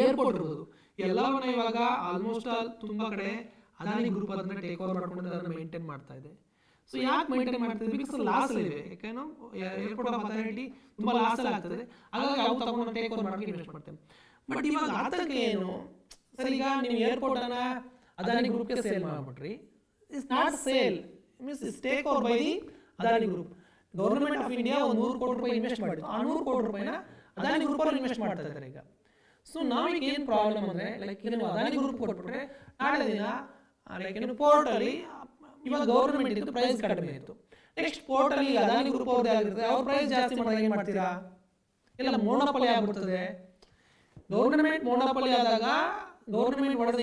ಏರ್ಪೋರ್ಟ್ ಇರ್ಬೋದು, ಎಲ್ಲವನ್ನ ಇವಾಗ ಆಲ್ಮೋಸ್ಟ್ ಆಲ್ ತುಂಬಾ ಕಡೆ ಅದಾನಿ ಗ್ರೂಪ್ ಅದನ್ನ ಟೇಕ್ ಓವರ್ ಮಾಡ್ಕೊಂಡು ಅದನ್ನ ಮೇಂಟೈನ್ ಮಾಡ್ತಾ ಇದೆ. ಸೊ ಯಾಕೆ ಮೇಂಟೈನ್ ಮಾಡ್ತಿದೆ? ಬಿಕಾಸ್ ಲಾಸ್ ಇದೆ. ಯಾಕೇನೋ ಏರ್ಪೋರ್ಟ್ ಆಫ್ ಅಥಾರಿಟಿ ತುಂಬಾ ಲಾಸ್ ಆಗ್ತದೆ, ಹಾಗಾಗಿ ಅವ್ರು ತಗೊಂಡು ಟೇಕ್ ಓವರ್ ಮಾಡಿ ಇನ್ವೆಸ್ಟ್ ಮಾಡ್ತೇವೆ. ಬಟ್ ಇವಾಗ ಆತಂಕ ಏನು ಸರ್, ಈಗ ನೀವು ಏರ್ಪೋರ್ಟ್ ಅನ್ನ ಅದಾನಿ ಗ್ರೂಪ್ಗೆ ಸೇಲ್ ಮಾಡ್ಬಿಟ್ರಿ, it's not sale, means it's take over by the Adani group. Government of India ಒಂದು 100 ಕೋಟಿ ರೂಪಾಯಿ ಇನ್ವೆಸ್ಟ್ ಮಾಡಿತ್ತು, ಆ 100 ಕೋಟಿ ರೂಪಾಯಿನ ಅದಾನಿ ಗ್ರೂಪ್ ಅವರು ಇನ್ವೆಸ್ಟ್ ಮಾಡ್ತಾ ಇದ್ದಾರೆ ಈಗ. ಸೊ ನಾವೀಗ ಏನು ಪ್ರಾಬ್ಲಮ್ ಅಂದ್ರೆ ಲೈಕ್ ನೀವು ಅದಾನಿ ಗ್ರೂಪ್ ಕೊಟ್ಬಿಟ್ರೆ ನಾಳೆ ದಿನ ಲೈಕ್ ಏನು ಪೋರ್ಟ್ ಅಲ್ಲಿ ಇವಾಗ ಗೌರ್ಮೆಂಟ್ ಇದ್ದು ಪ್ರೈಸ್ ಕಡಿಮೆ ಇತ್ತು, ನೆಕ್ಸ್ಟ್ ಪೋರ್ಟ್ ಅಲ್ಲಿ ಅದಾನಿ ಗ್ರೂಪ್ ಅವ್ರದ್ದೇ ಆಗಿರುತ್ತೆ, ಅವ್ರ ಪ್ರೈಸ್ ಜಾಸ್ತಿ ಮಾಡಿದಾಗ ಏನ್ ಮಾಡ್ತೀರಾ? ಇಲ್ಲ ಮೋನೋಪಲಿ ಆಗ್ಬಿಡ್ತದೆ. ಗೌರ್ಮೆಂಟ್ ಮೋನೋಪಲಿ ಆದಾಗ government what is the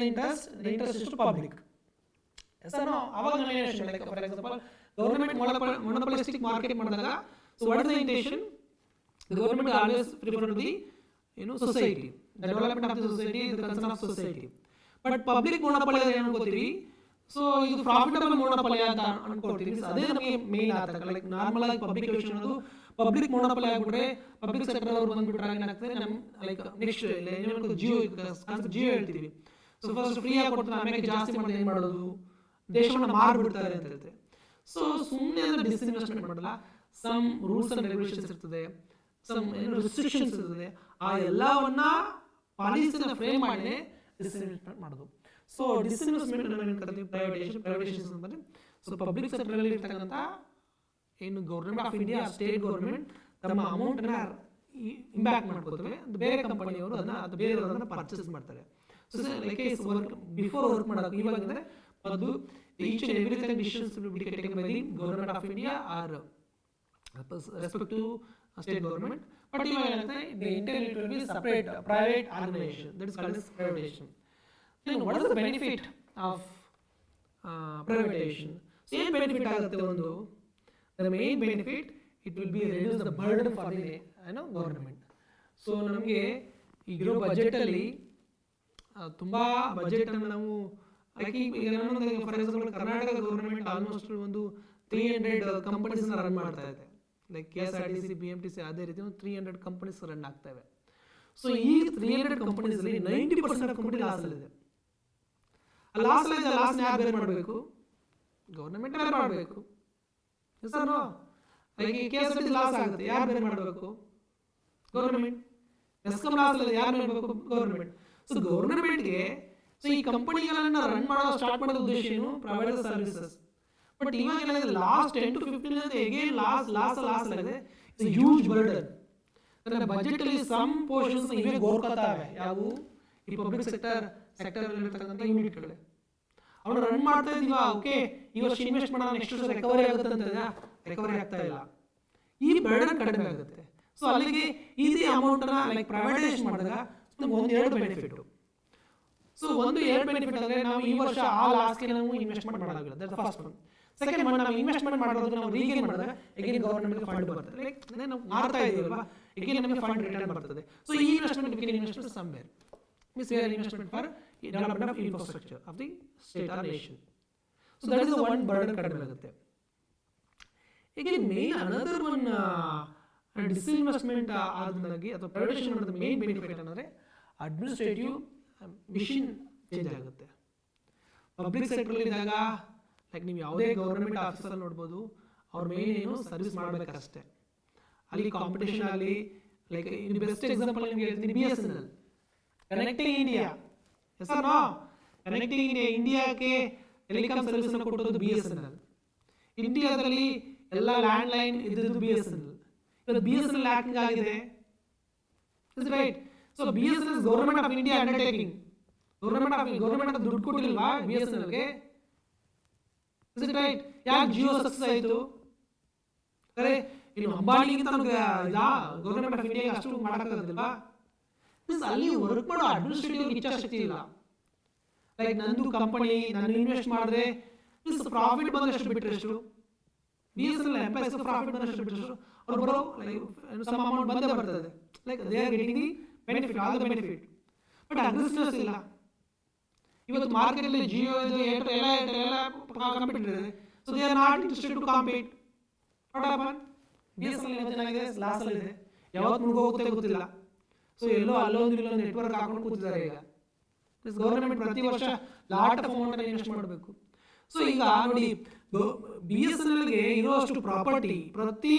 interest is to public. ಅವಾಗ ನಾನು ಏನು ಹೇಳ್ತೀನಿ, like for example government monopolistic market ಮಾಡಿದಾಗ so what is the intention? Government always prefer to the society, the development of the society is the concern of society. But public monopoly ಏನು ಅನ್ಕೋತೀವಿ, so ಇದು profitable monopoly ಅಂತ ಅನ್ಕೋತೀವಿ. ಅದೇ ನಮಗೆ main ಆತಂಕ. Like normal ಆಗಿ public ವಿಷಯ ಅನ್ನೋದು public monopoly ಆಗ್ಬಿಟ್ರೆ ಪಬ್ಲಿಕ್ ಸೆಕ್ಟರ್ ಅವರು ಬಂದ್ಬಿಟ್ರೆ ಏನಾಗ್ತದೆ, ನಮ್ಮ ಲೈಕ್ ನೆಕ್ಸ್ಟ್ ಜಿಯೋ ಹೇಳ್ತೀವಿ. ಸೊ ಫಸ್ಟ್ ಫ್ರೀ ಆಗಿ ಕೊಡ್ತಾರೆ, ಆಮೇಲೆ ಜಾಸ್ತಿ ಮಾಡಿ ಏನು ಮಾಡೋದು, ದೇಶವನ್ನು ಮಾರ್ಬಿಡ್ತಾರೆ ಅಂತ ಹೇಳ್ತಾರೆ. ಸೊ ಸುಮ್ಮನೆ ಅಂದ್ರೆ ಡಿಸ್ಇನ್ವೆಸ್ಟ್ಮೆಂಟ್ ಮಾಡಲ್ಲ, ಸಮ್ ರೂಲ್ಸ್ ಅಂಡ್ ರೆಗ್ಯುಲೇಷನ್ಸ್ ಇರ್ತದೆ, ಸಮ್ ರೆಸ್ಟ್ರಿಕ್ಷನ್ಸ್ ಇರ್ತದೆ, ಆ ಎಲ್ಲವನ್ನ ಪಾಲಿಸಿನ ಫ್ರೇಮ್ ಮಾಡಿ ಡಿಸ್ಇನ್ವೆಸ್ಟ್ಮೆಂಟ್ ಮಾಡೋದು. ಸೊ ಡಿಸ್ಇನ್ವೆಸ್ಟ್ಮೆಂಟ್ ನಾವೇನು ಕರಿತೀವಿ ಪ್ರೈವೇಟೈಸೇಷನ್ ಅಂದ್ರೆ ಸೊ ಪಬ್ಲಿಕ್ ಸೆಕ್ಟರ್ ಅಲ್ಲಿ ಇರ್ತಕ್ಕಂಥ ಏನು government of India, state government ತಮ್ಮ ಅಮೌಂಟ್ ಅನ್ನ ಇಂಪ್ಯಾಕ್ಟ್ ಮಾಡ್ಕೋತವೆ, ಬೇರೆ ಕಂಪನಿಯವರು ಅದನ್ನ ಬೇರೆಯವರನ್ನ ಪರ್ಚೇಸ್ ಮಾಡ್ತಾರೆ. ಸೊ ಲೈಕ್ ಬಿಫೋರ್ ವರ್ಕ್ ಮಾಡೋಕೆ ಇವಾಗ ಅಂದ್ರೆ ಮೊದಲು each and everything decisions will be taken by the government of India or respect to state government, but even the entity will be separate private organization, that is called as privatization. Then what is the benefit of privatization? Same benefit agutte ondu, the main benefit, it will be reduce the burden for the government. So ನಮಗೆ ಈಗಿರೋ budget ಅಲ್ಲಿ ತುಂಬಾ budget ಅನ್ನು ನಾವು like for example Karnataka government almost ಒಂದು 300 companies run ಮಾಡ್ತಾ ಇದೆ. Like KSRTC, BMTC ಅದೇ ರೀತಿ 300 ಕಂಪನೀಸ್ ರನ್ ಆಗ್ತವೆ. ಸೊ ಈ 300 ಕಂಪನೀಸ್ ಅಲ್ಲಿ 90% ಆಫ್ ಕಂಪನಿ ಲಾಸ್ ಅಲ್ಲಿದೆ. ಆ ಲಾಸ್ ಯಾರು ಬೇರೆ ಮಾಡಬೇಕು? ಗವರ್ನಮೆಂಟ್ ಬೇರೆ ಮಾಡಬೇಕು. Sir no, like KSRTC loss ಆಗುತ್ತೆ, ಯಾರು ಬೇರೆ ಮಾಡಬೇಕು? ಗವರ್ನಮೆಂಟ್. ಮೆಸ್ಕಾಂ ಲಾಸ್ ಅಲ್ಲಿದೆ, ಯಾರು ಮಾಡಬೇಕು? ಗವರ್ನಮೆಂಟ್. ಸೊ ಗವರ್ನಮೆಂಟ್ಗೆ ಸೊ ಈ ಕಂಪನಿಗಳನ್ನ ರನ್ ಮಾಡೋ ಸ್ಟಾರ್ಟ್ ಮಾಡೋದು ಉದ್ದೇಶ ಏನು? Provide services. ಬಟ್ ಇವಾಗ ಏನಾಗಿದೆ, last 10 to 15 years again loss ಆಗಿದೆ. It's a huge burden. ನನ್ನ ಬಜೆಟ್ ಅಲ್ಲಿ ಸಮ್ ಪೋರ್ಷನ್ಸ್ ಇವೇ ಗೋರ್ಕತಾವೆ. ಯಾವು? ಈ ಪಬ್ಲಿಕ್ ಸೆಕ್ಟರ್ ಅಲ್ಲಿ ಇರತಕ್ಕಂಥ ಯೂನಿಟ್ಗಳು ಅವ್ರು ರನ್ ಮಾಡ್ತಾ ಇದೀವ. ಓಕೆ, ಈ ವರ್ಷ ಇನ್ವೆಸ್ಟ್ ಮಾಡೋಣ, ನೆಕ್ಸ್ಟ್ ವರ್ಷ ರಿಕವರಿ ಆಗುತ್ತೆ ಅಂತ, ರಿಕವರಿ ಆಗ್ತಾ ಇಲ್ಲ. ಈ ಬರ್ಡನ್ ಕಡಿಮೆ ಆಗುತ್ತೆ. ಸೊ ಅಲ್ಲಿಗೆ ಇದೇ ಅಮೌಂಟ್ ಅನ್ನ ಲೈಕ್ ಪ್ರೈವೇಟೈಸೇಷನ್ ಮಾಡಿದಾಗ ನಮ್ಗೆ ಎರಡು ಬೆನಿಫಿಟ್. ಸೊ ಎರಡು ಬೆನಿಫಿಟ್ ಅಂದ್ರೆ ನಾವು ಈ ವರ್ಷ ಆ ಲಾಸ್ಗೆ ನಾವು ಇನ್ವೆಸ್ಟ್ಮೆಂಟ್ ಮಾಡೋದಿಲ್ಲ, that's the first one. Second one, ನಾವು ಇನ್ವೆಸ್ಟ್ಮೆಂಟ್ ಮಾಡೋದನ್ನ ನಾವು ರೀಗೇನ್ ಮಾಡಿದಾಗ ಅಗೇನ್ ಗವರ್ನಮೆಂಟ್ ಫಂಡ್ ಬರ್ತದೆ. ಲೈಕ್ ನಾವು ಮಾಡ್ತಾ ಇದೀವಲ್ವಾ, ಅಗೇನ್ ನಮಗೆ ಫಂಡ್ ರಿಟರ್ನ್ ಬರ್ತದೆ. ಸೊ ಈ investment we can invest somewhere, means we are investment for development of infrastructure of the state or nation. So that is the one burden ಕಡಿಮೆ ಆಗುತ್ತೆ. Again main another one disinvestment ಆದಾಗಿ ಅಥವಾ privatisation ಮಾಡೋದು main benefit ಏನಂದ್ರೆ administrative machine change ಆಗುತ್ತೆ. Public sector ಇದ್ದಾಗ like ನೀವು ಯಾವುದೇ ಗೌರ್ಮೆಂಟ್ ಆಫೀಸಲ್ಲಿ ನೋಡ್ಬೋದು, ಅವ್ರ ಮೇನ್ ಏನು ಸರ್ವಿಸ್ ಮಾಡಬೇಕಷ್ಟೇ. ಅಲ್ಲಿ ಕಾಂಪಿಟೇಷನ್ ಆಗಲಿ, ಲೈಕ್ ಇನ್ ಬೆಸ್ಟ್ ಎಕ್ಸಾಂಪಲ್ ನಿಮ್ಗೆ ಹೇಳ್ತೀನಿ, BSNL ಕನೆಕ್ಟಿಂಗ್ ಇಂಡಿಯಾ. ಹೆಸರು ಕನೆಕ್ಟಿಂಗ್ ಇಂಡಿಯಾ, ಇಂಡಿಯಾಕ್ಕೆ ಟೆಲಿಕಾಂ ಸರ್ವಿಸ್ ಅನ್ನು ಕೊಟ್ಟದ್ದು BSNL. ಇಂಡಿಯಾದಲ್ಲಿ ಎಲ್ಲ ಲ್ಯಾಂಡ್ ಲೈನ್ ಇದ್ದು BSNL. ಇವತ್ತು BSNL ಹ್ಯಾಕಿಂಗ್ ಆಗಿದೆ, is right. So BSNL is government of India undertaking. Government ದುಡ್ಡು ಕೊಟ್ಟಿಲ್ವಾ BSNLಗೆ? Is it right? ಯಾಕೆ ಜಿಯೋ ಸಕ್ಸಸ್ ಆಯಿತು? ಅರೆ ಇನ್ನು ಅಂಬಾನಿಗಿಂತ ಗವರ್ಮೆಂಟ್ ಆಫ್ ಇಂಡಿಯಾಗೆ ಅಷ್ಟು ಮಾಡೋಕ್ಕಾಗೋದಿಲ್ವಾ? ಮೀನ್ಸ್ ಅಲ್ಲಿ ವರ್ಕ್ ಮಾಡೋ ಅಡ್ಮಿನಿಸ್ಟ್ರೇಟಿವ್ ಇಚ್ಛಾಶಕ್ತಿ ಇಲ್ಲ. ಲೈಕ್ ನಂದು ಕಂಪನಿ, ನಾನು ಇನ್ವೆಸ್ಟ್ ಮಾಡಿದ್ರೆ ಮೀನ್ಸ್ ಪ್ರಾಫಿಟ್ ಬಂದಷ್ಟು ಬಿಟ್ಟರೆ ಎಷ್ಟು, BSNL ಎಂಪ್ಲಾಯ್ಸ್ ಪ್ರಾಫಿಟ್ ಬಂದಷ್ಟು ಬಿಟ್ಟರೆ ಅವ್ರು ಬರೋ ಸಮ್ ಅಮೌಂಟ್ ಬಂದೇ ಬರ್ತದೆ. Like they are getting the benefit, all the benefit. But aggressiveness ಇಲ್ಲ. ಇವತ್ತು ಮಾರ್ಕೆಟಲ್ಲಿ ಜಿಯೋ ಇದು ಏರ್ಟೆಲ್ ಎಲ್ಲ ಕಾಂಪಿಟೇಟರ್ ಇದೆ. So they are not interested to compete. What happen? BSNL ಚೆನ್ನಾಗಿದೆ, ಲಾಸಲ್ಲಿ ಇದೆ, ಯಾವತ್ತು ಮುಳುಗೋಗುತ್ತೆ ಗೊತ್ತಿಲ್ಲ. ಸೊ ಎಲ್ಲೋ ಅಲ್ಲೊಂದು ಇಲ್ಲೊಂದು ನೆಟ್ವರ್ಕ್ ಹಾಕೊಂಡು ಕೂತಿದ್ದಾರೆ. ಈಗ ಗವರ್ಮೆಂಟ್ ಪ್ರತಿ ವರ್ಷ ಲಾಟ್ ಆಫ್ ಅಮೌಂಟ್ ಇನ್ವೆಸ್ಟ್ ಮಾಡಬೇಕು. ಸೊ ಈಗ ನೋಡಿ, BSNLಗೆ ಇರೋಷ್ಟು ಪ್ರಾಪರ್ಟಿ ಪ್ರತಿ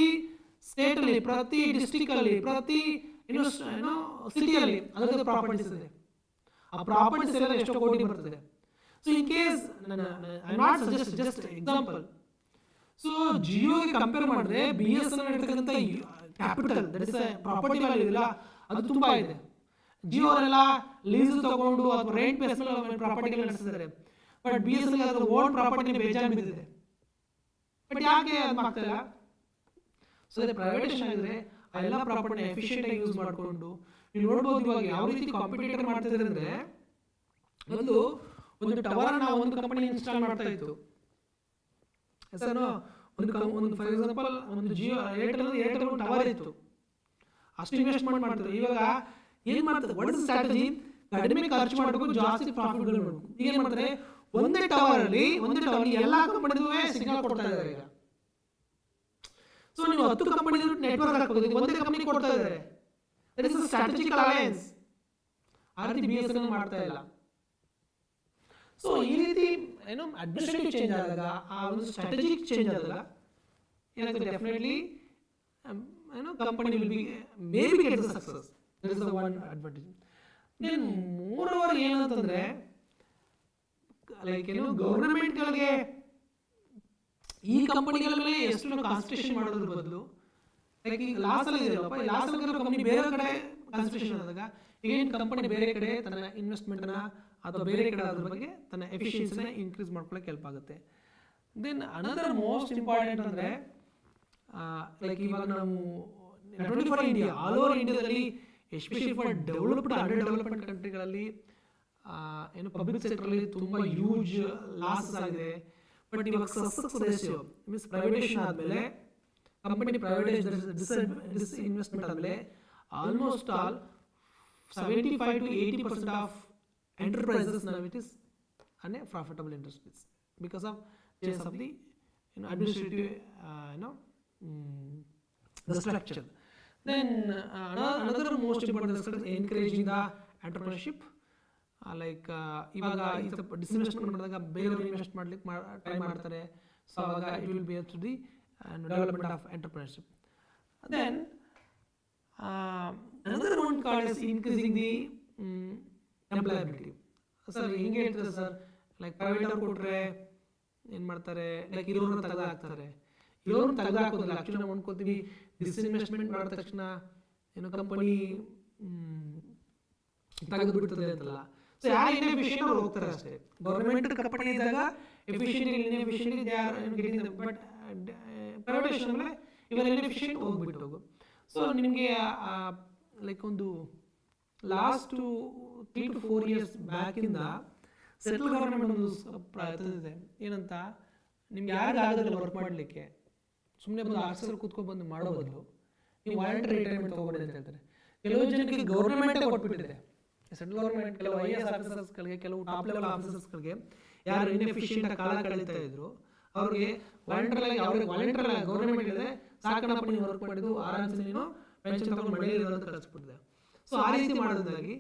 ಸ್ಟೇಟಲ್ಲಿ, ಪ್ರತಿ ಡಿಸ್ಟಿಕಲ್ಲಿ, ಪ್ರತಿ ಸಿಟಿಯಲ್ಲಿ ಅದರದ್ದು ಪ್ರಾಪರ್ಟೀಸ್ ಇದೆ. ಆ ಪ್ರಾಪರ್ಟೀಸ್ ಎಲ್ಲ ಎಷ್ಟೋ ಕೋಟಿ ಬರ್ತದೆ. So in case I not suggest, just example. So ಜಿಯೋಗೆ ಕಂಪೇರ್ ಮಾಡಿದ್ರೆ BSNL ಇರ್ತಕ್ಕಂಥ capital, that is property value ಇಲ್ಲ, ಅದು ತುಂಬಾ ಇದೆ. ಜಿಯೋ ಅವರೆಲ್ಲ ಲೀಸ್ ತಗೊಂಡು ಅಥವಾ ರೆಂಟ್ ಬೇಸ್ ಮೇಲೆ ಪ್ರಾಪರ್ಟಿಗಳು ನಡೆಸಿದ್ದಾರೆ. ಬಟ್ BSNL ಅದರ ಓನ್ ಪ್ರಾಪರ್ಟಿ ಬೇಜಾನ್ ಬಿದ್ದಿದೆ. ಬಟ್ ಯಾಕೆ ಅದು ಆಗ್ತಾ ಇಲ್ಲ? ಸೊ ಅದೇ ಪ್ರೈವೇಟೇಷನ್ ಆಗಿದ್ರೆ ಆ ಎಲ್ಲ ಪ್ರಾಪರ್ಟಿನ ಎಫಿಷಿಯೆಂಟ್ ಆಗಿ ಯೂಸ್ ಮಾಡಿಕೊಂಡು ನೀವು ನೋಡ್ಬೋದು. ಇವಾಗ ಯಾವ ರೀತಿ ಕಾಂಪಿಟೇಟರ್ ಮಾಡ್ತಿದ್ದಾರೆ ಅಂದ್ರೆ, ಒಂದು ಟವರ್ ನಾವು ಒಂದು ಕಂಪನಿ ಇನ್ಸ್ಟಾಲ್ ಮಾಡ್ತಾ ಇತ್ತು. ಹೆಸರು ಒಂದು ಫಾರ್ ಎಕ್ಸಾಂಪಲ್ ಒಂದು ಜಿಯೋ ಏರ್ಟೆಲ್ ಟವರ್ ಇತ್ತು, ಅಷ್ಟು ಇನ್ವೆಸ್ಟ್ಮೆಂಟ್ ಮಾಡ್ತಾರೆ. ಇವಾಗ ಏನ್ ಮಾಡ್ತಾರೆ? What is strategy? ಕಡಿಮೆ ಖರ್ಚು ಮಾಡಬೇಕು, ಜಾಸ್ತಿ ಪ್ರಾಫಿಟ್ಗಳು ಮಾಡಬೇಕು. ಈಗ ಏನ್ ಮಾಡ್ತಾರೆ? ಒಂದೇ ಟವರ್ ಅಲ್ಲಿ ಎಲ್ಲಾ ಕಂಪನಿಗೂ ಸಿಗ್ನಲ್ ಕೊಡ್ತಾ ಇದ್ದಾರೆ ಈಗ. ಸೊ ನೀವು 10 ಕಂಪನಿ ನೆಟ್ವರ್ಕ್ ಹಾಕಬೇಕು, ಒಂದೇ ಕಂಪನಿ ಕೊಡ್ತಾ ಇದ್ದಾರೆ. That is strategical alliance. ಆ ರೀತಿ BSNL ಮಾಡ್ತಾ ಇಲ್ಲ. ಸೊ ಈ ರೀತಿ ಏನು ಅಡ್ಮಿನಿಸ್ಟ್ರೇಟಿವ್ ಚೇಂಜ್ ಆದಾಗ, ಆ ಒಂದು ಸ್ಟ್ರಾಟಜಿಕ್ ಚೇಂಜ್ ಆದಾಗ ಏನಾಗುತ್ತೆ? Definitely company will be maybe get the success. That is the one advantage. Then more ಏನಂತಂದ್ರೆ, ಲೈಕ್ ಗವರ್ಮೆಂಟ್ಗಳಿಗೆ ಈ ಕಂಪನಿಗಳ ಮೇಲೆ ಎಷ್ಟು ಕಾನ್ಸಂಟ್ರೇಷನ್ ಮಾಡೋದ್ರ ಬದಲು, ಲೈಕ್ ಈಗ ಲಾಸ್ ಅಲ್ಲಿ ಇದೆಯಲ್ಲಪ್ಪ, ಲಾಸ್ ಆಗಿರೋ ಕಂಪನಿ ಬೇರೆ ಕಡೆ ಕಾನ್ಸಂಟ್ರೇಷನ್ ಆದಾಗ ಏನು ಕಂಪನಿ ಬೇರೆ ಕಡೆ ತನ್ನ ಇನ್ವೆಸ್ಟ್ಮೆಂಟ್ನ ಅಥವಾ ಬೇರೆ ಕಡೆ ಅದ್ರ ಬಗ್ಗೆ ತನ್ನ ಎಫಿಷಿಯನ್ಸಿನ ಇನ್ಕ್ರೀಸ್ ಮಾಡ್ಕೊಳ್ಳೋಕೆ ಹೆಲ್ಪ್ ಆಗುತ್ತೆ. ದೆನ್ ಅನದರ್ ಮೋಸ್ಟ್ ಇಂಪಾರ್ಟೆಂಟ್ ಅಂದರೆ, ಲೈಕ್ ಇವಾಗ ನಾವು not for India, all over ಇಂಡಿಯಾದಲ್ಲಿ especially for developed under development ಕಂಟ್ರಿಗಳಲ್ಲಿ ಏನು ಪಬ್ಲಿಕ್ ಸೆಕ್ಟರಲ್ಲಿ ತುಂಬ ಹ್ಯೂಜ್ ಲಾಸಸ್ ಆಗಿದೆ. ಬಟ್ ಇವಾಗ ಸಕ್ಸಸ್ ರೇಷಿಯೋ ಮೀನ್ಸ್ ಪ್ರೈವೇಟೇಷನ್ ಆದಮೇಲೆ, ಕಂಪನಿ ಪ್ರೈವೇಟೈಸ್ ಡಿಸ್ಇನ್ವೆಸ್ಟ್ಮೆಂಟ್ ಆದಮೇಲೆ ಆಲ್ಮೋಸ್ಟ್ ಆಲ್ 75 to 80% ಆಫ್ enterprises now it is profitable industries because of change of the administrative the structure. Then another most important aspect is encouraging the entrepreneurship. Like ಇವಾಗ disinvestment ಮಾಡಿದಾಗ ಬೇರೆಯವರು invest ಮಾಡ್ಲಿಕ್ಕೆ try ಮಾಡ್ತಾರೆ. So ಆವಾಗ it will be to the development of entrepreneurship. Then another one called is increasing the employability. Sir ಹಿಂಗೆ ಹೇಳ್ತಾರೆ sir, like private ಅವ್ರು ಕೊಟ್ಟರೆ ಏನು ಮಾಡ್ತಾರೆ, ಲೈಕ್ ಇರೋರನ್ನ ತೆಗೆದು ಹಾಕ್ತಾರೆ. ಇರೋರನ್ನ ತೆಗೆದು ಹಾಕೋದಿಲ್ಲ. ಆ್ಯಕ್ಚುಲಿ ನಾವು ಅಂದ್ಕೊತೀವಿ ಡಿಸ್ಇನ್ವೆಸ್ಟ್ಮೆಂಟ್ ಮಾಡಿದ ತಕ್ಷಣ ಏನೋ ಕಂಪನಿ ತೆಗೆದು ಬಿಡ್ತದೆ ಅಂತಲ್ಲ. ಸೊ ಯಾರು ಇನ್ಎಫಿಷಿಯಂಟ್ ಅವ್ರು ಹೋಗ್ತಾರೆ ಅಷ್ಟೇ. ಗೌರ್ಮೆಂಟ್ ಕಂಪನಿ ಇದ್ದಾಗ efficient inefficient they are getting, but privatisation ಮೇಲೆ ಇವೆಲ್ಲ ಇನ್ಎಫಿಷಿಯಂಟ್ ಹೋಗ್ಬಿಟ್ಟು. ಸೊ ನಿಮಗೆ ಲೈಕ್ ಒಂದು ಲಾಸ್ಟ್ 3 to 4 years ಬ್ಯಾಕಿಂದ ಸೆಂಟ್ರಲ್ ಗೌರ್ಮೆಂಟ್ ಒಂದು ಪ್ರಯತ್ನ ಇದೆ. ಏನಂತ, ನಿಮ್ಗೆ ಯಾರು ಆಗೋದಿಲ್ಲ ವರ್ಕ್ ಮಾಡಲಿಕ್ಕೆ, ಸುಮ್ಮನೆ ಬಂದು ಆಫೀಸಲ್ಲಿ ಕೂತ್ಕೊಂಡು ಬಂದು ಮಾಡೋ ಬದಲು ನೀವು ವಾಲಂಟರಿ ರಿಟೈರ್ಮೆಂಟ್ ತೊಗೊಬೇಡಿ ಅಂತ ಹೇಳ್ತಾರೆ. ಕೆಲವು ಜನಕ್ಕೆ ಗೌರ್ಮೆಂಟೇ ಕೊಟ್ಬಿಟ್ಟಿದೆ. ಸೆಂಟ್ರಲ್ ಗೌರ್ಮೆಂಟ್ ಕೆಲವು IAS ಆಫೀಸರ್ಸ್ಗಳಿಗೆ, ಕೆಲವು ಟಾಪ್ ಲೆವೆಲ್ ಆಫೀಸರ್ಸ್ಗಳಿಗೆ ಯಾರು ಇನ್ಎಫಿಷಿಯಂಟ್ ಕಾಲ ಕಳೀತಾ ಇದ್ರು ಅವ್ರಿಗೆ ವಾಲಂಟರಿ ಗೌರ್ಮೆಂಟ್ ಇದೆ, ಸಾಕಣಪ್ಪ ನೀವು ವರ್ಕ್ ಮಾಡಿದ್ದು ಆರಾಮ್ಸೆ ನೀನು ಪೆನ್ಷನ್ ತಗೊಂಡು ಮನೆಯಲ್ಲಿ ಅಂತ ಕಳಿಸ್ಬಿಟ್ಟಿದೆ. ಸೊ ಆ ರೀತಿ ಮಾಡೋದಾಗಿ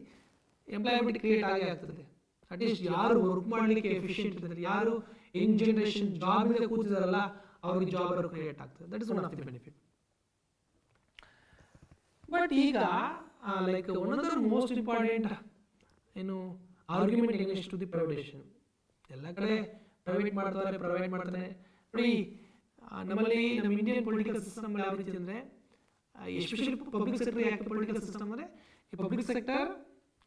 ಎಂಪ್ಲಾಯಬಿಲಿಟಿ ಕ್ರಿಯೇಟ್ ಆಗೇ ಆಗ್ತದೆ. ಅಟ್ಲೀಸ್ಟ್ ಯಾರು ವರ್ಕ್ ಮಾಡಲಿಕ್ಕೆ ಎಫಿಷಿಯೆಂಟ್ ಇದ್ದಾರೆ, ಯಾರು ಯಂಗ್ ಜನರೇಷನ್ ಜಾಬ್ ಇಂದ ಕೂತಿದಾರಲ್ಲ ಅವ್ರಿಗೆ ಜಾಬ್ ಅವರು ಕ್ರಿಯೇಟ್ ಆಗ್ತದೆ. That is one of the benefit. But ಈಗ like one of the most important ಏನು argument against to the privatisation. ಎಲ್ಲ ಕಡೆ ಪ್ರೈವೇಟ್ ಮಾಡ್ತಾರೆ ನೋಡಿ. ನಮ್ಮಲ್ಲಿ ನಮ್ಮ ಇಂಡಿಯನ್ ಪೊಲಿಟಿಕಲ್ ಸಿಸ್ಟಮ್ ಯಾವ ರೀತಿ ಅಂದರೆ, ಎಸ್ಪೆಷಲಿ ಪಬ್ಲಿಕ್ ಸೆಕ್ಟರ್ ಯಾಕೆ ಪೊಲಿಟಿಕಲ್ ಸಿಸ್ಟಮ್ ಅಂದರೆ, ಈ ಪಬ್ಲಿಕ್ ಸೆಕ್ಟರ್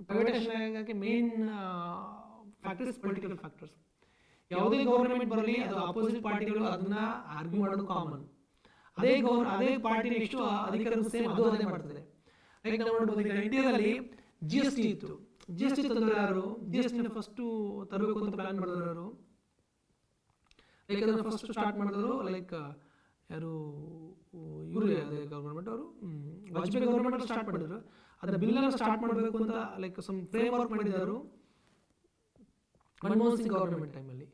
ಪ್ರೈವೇಟೈಸೇಷನ್ ಆಗೋಕ್ಕೆ ಮೇನ್ ಫ್ಯಾಕ್ಟರ್ಸ್ ಪೊಲಿಟಿಕಲ್ ಫ್ಯಾಕ್ಟರ್ಸ್. ಯಾವುದೇ ಗೌರ್ಮೆಂಟ್ ಬರಲಿ ಅದು ಅಪೋಸಿಟ್ ಪಾರ್ಟಿಗಳು ಅದನ್ನ ಆರ್ಗ್ಯೂ ಮಾಡೋದು ಕಾಮನ್. ಅದೇ ಪಾರ್ಟಿ ನೆಕ್ಸ್ಟ್ ಅಧಿಕಾರದ ಸೇಮ್ ಅದು ಅದೇ ಮಾಡ್ತದೆ. ಲೈಕ್ ನಾವು ನೋಡ್ಬೋದು, ಈಗ ಇಂಡಿಯಾದಲ್ಲಿ GST ಇತ್ತು. GST ತಂದ್ರೆ ಯಾರು, GST ಫಸ್ಟ್ ತರಬೇಕು ಅಂತ ಪ್ಲಾನ್ ಮಾಡಿದ್ರು ಯಾರು, ಲೈಕ್ ಅದನ್ನು ಫಸ್ಟ್ ಸ್ಟಾರ್ಟ್ ಮಾಡಿದ್ರು ಲೈಕ್ ಯಾರು, ಇವರು ಗೌರ್ಮೆಂಟ್ ಅವರು ವಾಜಪೇಯಿ ಗೌರ್ಮೆಂಟ್ ಸ್ಟಾರ್ಟ್ ಮಾಡಿದ್ರು. ಅದನ್ನ ಬಿಲ್ಲನ್ನು ಸ್ಟಾರ್ಟ್ ಮಾಡಬೇಕು ಅಂತ ಲೈಕ್ ಸಮ್ ಫ್ರೇಮ್ ವರ್ಕ್ ಮಾಡಿದರು ಮನಮೋಹನ್ ಸಿಂಗ್ ಗೌರ್ಮೆಂಟ್ ಟೈಮಲ್ಲಿ.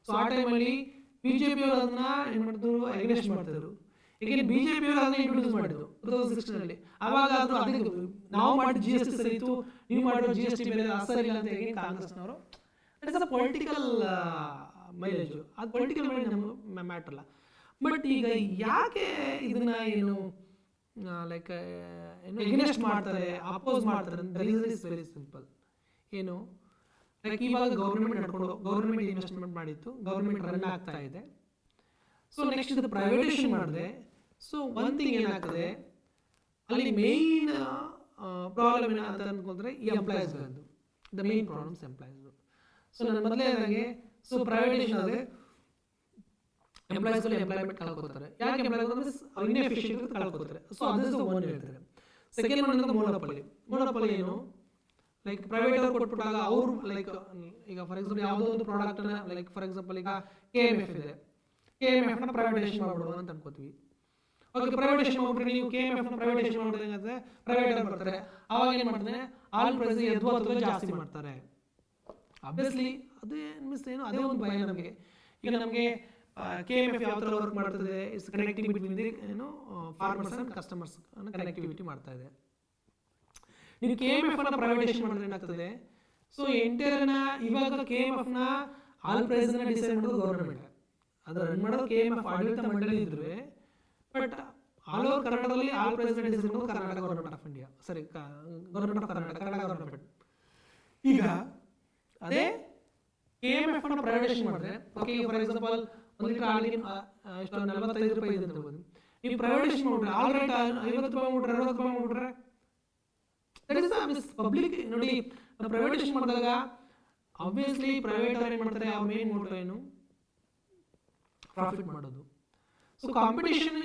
ಸೊ ಆ ಟೈಮಲ್ಲಿ BJP ಅವರು ಅದನ್ನ ಏನು ಮಾಡಿದ್ರು, ಅಗೇನ್ಸ್ಟ್ ಮಾಡ್ತಿದ್ರು. ಈಗ BJP ಅವರು ಅದನ್ನ ಇಂಟ್ರೊಡ್ಯೂಸ್ ಮಾಡಿದ್ರು 2016 ಆವಾಗ ಅದು ಅದಕ್ಕೆ ನಾವು ಮಾಡಿದ GST ಸರಿ ಇತ್ತು, ನೀವು ಮಾಡಿರೋ GST ಬೇರೆ ಸರಿ ಇಲ್ಲ ಅಂತ ಹೇಳಿ ಕಾಂಗ್ರೆಸ್ನವರು. It is a political mileage, ಅದು ಪೊಲಿಟಿಕಲ್ ಮೈಲೇಜ್ ನಮ್ಗೆ ಮ್ಯಾಟರ್ ಅಲ್ಲ. ಬಟ್ ಈಗ ಯಾಕೆ ಇದನ್ನ ಏನು ಲೈಕ್ ಏನು ಎಗೇನ್ಸ್ಟ್ ಮಾಡ್ತಾರೆ, ಅಪೋಸ್ ಮಾಡ್ತಾರೆ ಅಂತ ಇಸ್ ವೆರಿ ಸಿಂಪಲ್. ಏನು ಲೈಕ್ ಇವಾಗ ಗೌರ್ಮೆಂಟ್ ಇನ್ವೆಸ್ಟ್ಮೆಂಟ್ ಮಾಡಿತ್ತು, ಗೌರ್ಮೆಂಟ್ ರನ್ ಆಗ್ತಾ ಇದೆ. ಸೊ ನೆಕ್ಸ್ಟ್ ಇದು ಪ್ರೈವೇಟೈಸೇಷನ್ ಮಾಡಿದೆ. ಸೊ ಒನ್ ಥಿಂಗ್ ಏನಾಗ್ತದೆ ಅಲ್ಲಿ ಮೇನ್ ಪ್ರಾಬ್ಲಮ್ ಏನಂತ ಅನ್ಕೊಂಡ್ರೆ ಈ ಎಂಪ್ಲಾಯೀಸ್ಗಳದ್ದು, ದ ಮೇನ್ ಪ್ರಾಬ್ಲಮ್ಸ್ ಎಂಪ್ಲಾಯೀಸ್ಗಳು. ಸೊ ನನ್ನ ಮೊದಲೇ ನನಗೆ ಸೊ ಪ್ರೈವೇಟೈಸೇಷನ್ ಆದರೆ ಎಂಪ್ಲಾಯೀಸ್ಗಳು ಎಂಪ್ಲಾಯ್ಮೆಂಟ್ ಕಳ್ಕೊತಾರೆ. ಯಾಕೆ ಎಂಪ್ಲಾಯೀಸ್ ಅಂದರೆ ಅವ್ರು ಇನ್ಎಫಿಷಿಯೆಂಟ್ ಕಳ್ಕೊತಾರೆ. ಸೊ ಅದು ಒನ್ ಹೇಳ್ತಾರೆ. ಸೆಕೆಂಡ್ ಒನ್ ಅಂದರೆ ಮೋನೋಪಲಿ ಏನು, ಲೈಕ್ ಪ್ರೈವೇಟ್ ಅವ್ರು ಕೊಟ್ಬಿಟ್ಟಾಗ ಅವರು ಲೈಕ್ ಈಗ ಫಾರ್ ಎಕ್ಸಾಂಪಲ್ ಯಾವುದೋ ಒಂದು ಪ್ರಾಡಕ್ಟ್ನ ಲೈಕ್ ಫಾರ್ ಎಕ್ಸಾಂಪಲ್ ಈಗ KMF ಇದೆ, KMFನ ಪ್ರೈವೇಟೈಸೇಷನ್ ಮಾಡ್ಬಿಡೋದು ಅಂತ ಅನ್ಕೋತೀವಿ. ಓಕೆ, ಪ್ರೈವೇಟೈಸೇಷನ್ ಮಾಡ್ಬಿಟ್ರೆ ನೀವು KMFನ ಪ್ರೈವೇಟೈಸೇಷನ್ ಮಾಡಿದ್ರೆ ಏನಾಗುತ್ತೆ, ಪ್ರೈವೇಟ್ ಅವ್ರು ಬರ್ತಾರೆ. ಅವಾಗ ಏನು ಮಾಡ್ತಾರೆ, ಆಲ್ ಪ್ರೈಸ್ ಯಥಾವತ್ತು ಜಾಸ್ತಿ ಮಾಡ್ತಾರೆ. ಅಬ್ವಿಯಸ್ಲಿ ಅದೇ ಮೀನ್ಸ್ ಏನು, ಅದೇ ಒಂದು ಭಯ ನಮಗೆ. ಈಗ ನಮಗೆ KMF ಯಾವ ಥರ ವರ್ಕ್ ಮಾಡ್ತದೆ, ಇಟ್ಸ್ ಕನೆಕ್ಟಿಂಗ್ ಬಿಟ್ವೀನ್ ದಿ ಏನು ಫಾರ್ಮರ್ಸ್ ಆ್ಯಂಡ್ ಕಸ್ಟಮರ್ಸ್ ಅನ್ನು ಕನೆಕ್ಟಿವಿಟಿ ಮಾಡ್ತಾ ಇದೆ. ನೀವು KMF ಅನ್ನ ಪ್ರೈವೇಟೈಸೇಷನ್ ಮಾಡಿದ್ರೆ ಏನಾಗ್ತದೆ, ಸೊ ಎಂಟೈರ್ನ ಇವಾಗ KMFನ ಆಲ್ ಪ್ರೈಸ್ನ ಡಿಸೈಡ್ ಮಾಡೋದು ಗೌರ್ಮೆಂಟ್, ಅದರ ರನ್ ಮಾಡೋದು KMF ಆಡಳಿತ ಮಂಡಳಿ ಇದ್ರೆ. ಬಟ್ ಆಲ್ ಓವರ್ ಕರ್ನಾಟಕದಲ್ಲಿ ಆಲ್ ಪ್ರೈಸ್ನ ಡಿಸೈಡ್ ಮಾಡೋದು ಕರ್ನಾಟಕ ಗೌರ್ಮೆಂಟ್ ಆಫ್ ಇಂಡಿಯಾ, ಸರಿ ಗೌರ್ಮೆಂಟ್ ಆಫ್ ಕರ್ನಾಟಕ ಗೌರ್ಮೆಂಟ್. ಈಗ ಅದೇ KMF ಅನ್ನ ಪ್ರೈವೇಟೈಸೇಷನ್ ಮಾಡಿದ್ರೆ, ಓಕೆ ಫಾರ್ ಎಕ್ಸಾಂಪಲ್ ಒಂದು ಲೀಟರ್ ಹಾಲಿಗೆ ಎಷ್ಟು 45 ರೂಪಾಯಿ ಇದೆ ಅಂತ ಹೇಳ್ಬೋದು. ನೀವು ಪ್ರೈವೇಟೈಸೇಷನ್ ಮಾಡಿದ್ರೆ ಆಲ್ ರೈಟ್ 50 ರೂಪಾಯಿ ಮಾಡ್ಬಿಟ್ರೆ 60 ರೂಪಾಯಿ ಮಾಡ್ಬಿಟ್ರೆ ದಟ್ ಇಸ್ ಮಿಸ್ ಪಬ್ಲಿಕ್. ನೋಡಿ, ಪ್ರೈವೇಟೈಸೇಷನ್ ಮಾಡಿದಾಗ ಆಬ್ವಿಯಸ್ಲಿ ಪ್ರೈವೇಟ್ ಅವ್ರು ಏನು ಮಾಡ್ತಾರೆ, ಅವ್ರ ಮೇನ್ ಮೋಟೋ ಏನು, ಪ್ರಾಫಿಟ್ ಮಾಡೋದು. ಸೊ ಕಾಂಪಿಟೇಷನ್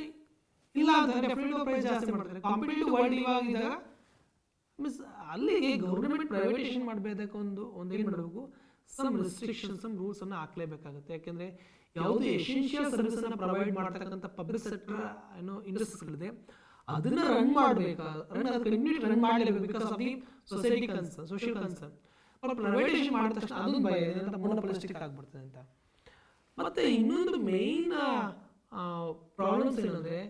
ಇಲ್ಲ ಅಂತ ಡೆಫಿನೆಟ್ಲಿ ಪ್ರೈಸ್ ಜಾಸ್ತಿ ಮಾಡ್ತಾರೆ. ಕಾಂಪಿಟೇಟಿವ್ ವರ್ಲ್ಡ್ ಇವಾಗ ಇದ್ದಾಗ ಮೀನ್ಸ್ ಅಲ್ಲಿಗೆ ಗೌರ್ಮೆಂಟ್ ಪ್ರೈವೇಟೈಸೇಷನ್ ಮಾಡಬೇಕು, ಒಂದು ಏನು ಮಾಡಬೇಕು, ಸಮ್ ರೆಸ್ಟ್ರಿಕ್ಷನ್ ಸಮ್ ರೂಲ್ಸ್ ಅನ್ನು ಹಾಕ್ಲೇಬೇಕಾಗುತ್ತೆ. ಯಾಕೆಂದ್ರೆ ಯಾವುದೇ ಎಸೆನ್ಷಿಯಲ್ ಸರ್ವಿಸ್ ಅನ್ನು ಪ್ರೊವೈಡ್ ಮಾಡ್ತಕ್ಕಂಥ ಪಬ್ಲಿಕ್ ಸೆಕ್ಟರ್ ಏನೋ ಇಂಡಸ್ಟ್ರೀಸ್ಗಳಿದೆ, ಅದನ್ನ ರನ್ ಮಾಡಬೇಕು, ಕಮ್ಯುನಿಟಿ ರನ್ ಮಾಡಲೇಬೇಕು. Because of the society concern, social concern. Privatisation ಮಾಡಿದ ತಕ್ಷಣ ಅದೊಂದು ಭಯ ಇದೆ, ಮೊನೋಪೊಲಿಸ್ಟಿಕ್ ಆಗ್ಬಿಡ್ತದೆ ಅಂತ. ಮತ್ತೆ ಇನ್ನೊಂದು ಮೇನ್ ಪ್ರಾಬ್ಲಮ್ಸ್ ಏನಂದ್ರೆ,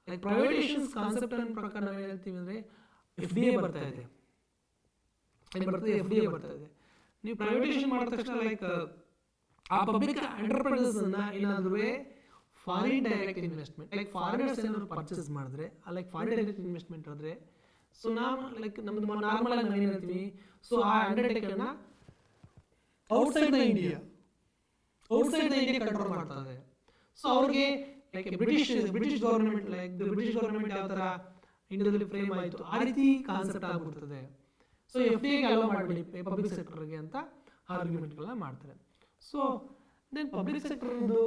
ಲೈಕ್ ಪ್ರೈವೇಟೈಸೇಷನ್ ಕಾನ್ಸೆಪ್ಟ್ ಅನ್ನ ಪ್ರಕಾರ ನಾವು ಏನು ಹೇಳ್ತೀವಿ ಅಂದ್ರೆ FDA ಬರ್ತಾ ಇದೆ, FDA ಬರ್ತಾ ಇದೆ. ನೀವು ಪ್ರೈವೇಟೈಸೇಷನ್ ಮಾಡಿದ ತಕ್ಷಣ ಲೈಕ್ ಆ ಪಬ್ಲಿಕ್ ಎಂಟರ್ಪ್ರೈಸಸ್ ಅನ್ನ ಏನಾದ್ರೂ foreign direct investment like foreigners ಏನಾದ್ರು ಪರ್ಚೇಸ್ ಮಾಡಿದ್ರೆ, ಲೈಕ್ ಫಾರಿನ್ ಡೈರೆಕ್ಟ್ ಇನ್ವೆಸ್ಟ್ಮೆಂಟ್ ಆದ್ರೆ, ಸೊ ನಾವು ಲೈಕ್ ನಮ್ದು ನಾರ್ಮಲ್ ಆಗಿ ನಾವು ಏನು ಹೇಳ್ತೀವಿ, ಸೊ ಆ ಅಂಡರ್ಟೇಕರ್ನ ಔಟ್ಸೈಡ್ ದ ಇಂಡಿಯಾ ಕಂಟ್ರೋಲ್ ಮಾಡ್ತಾರೆ. ಸೊ ಅವ್ರಿಗೆ like British government like British government ಯಾವ ಥರ ಇಂಡಿಯಾದಲ್ಲಿ ಫ್ರೇಮ್ ಆಯಿತು ಆ ರೀತಿ ಕಾನ್ಸೆಪ್ಟ್ ಆಗ್ಬಿಡ್ತದೆ. ಸೊ FDAಗೆ ಅಲೋ ಮಾಡಬೇಡಿ ಪಬ್ಲಿಕ್ ಸೆಕ್ಟರ್ಗೆ ಅಂತ ಆರ್ಗ್ಯುಮೆಂಟ್ಗಳನ್ನ ಮಾಡ್ತಾರೆ. ಸೊ ದೆನ್ ಪಬ್ಲಿಕ್ ಸೆಕ್ಟರ್ದು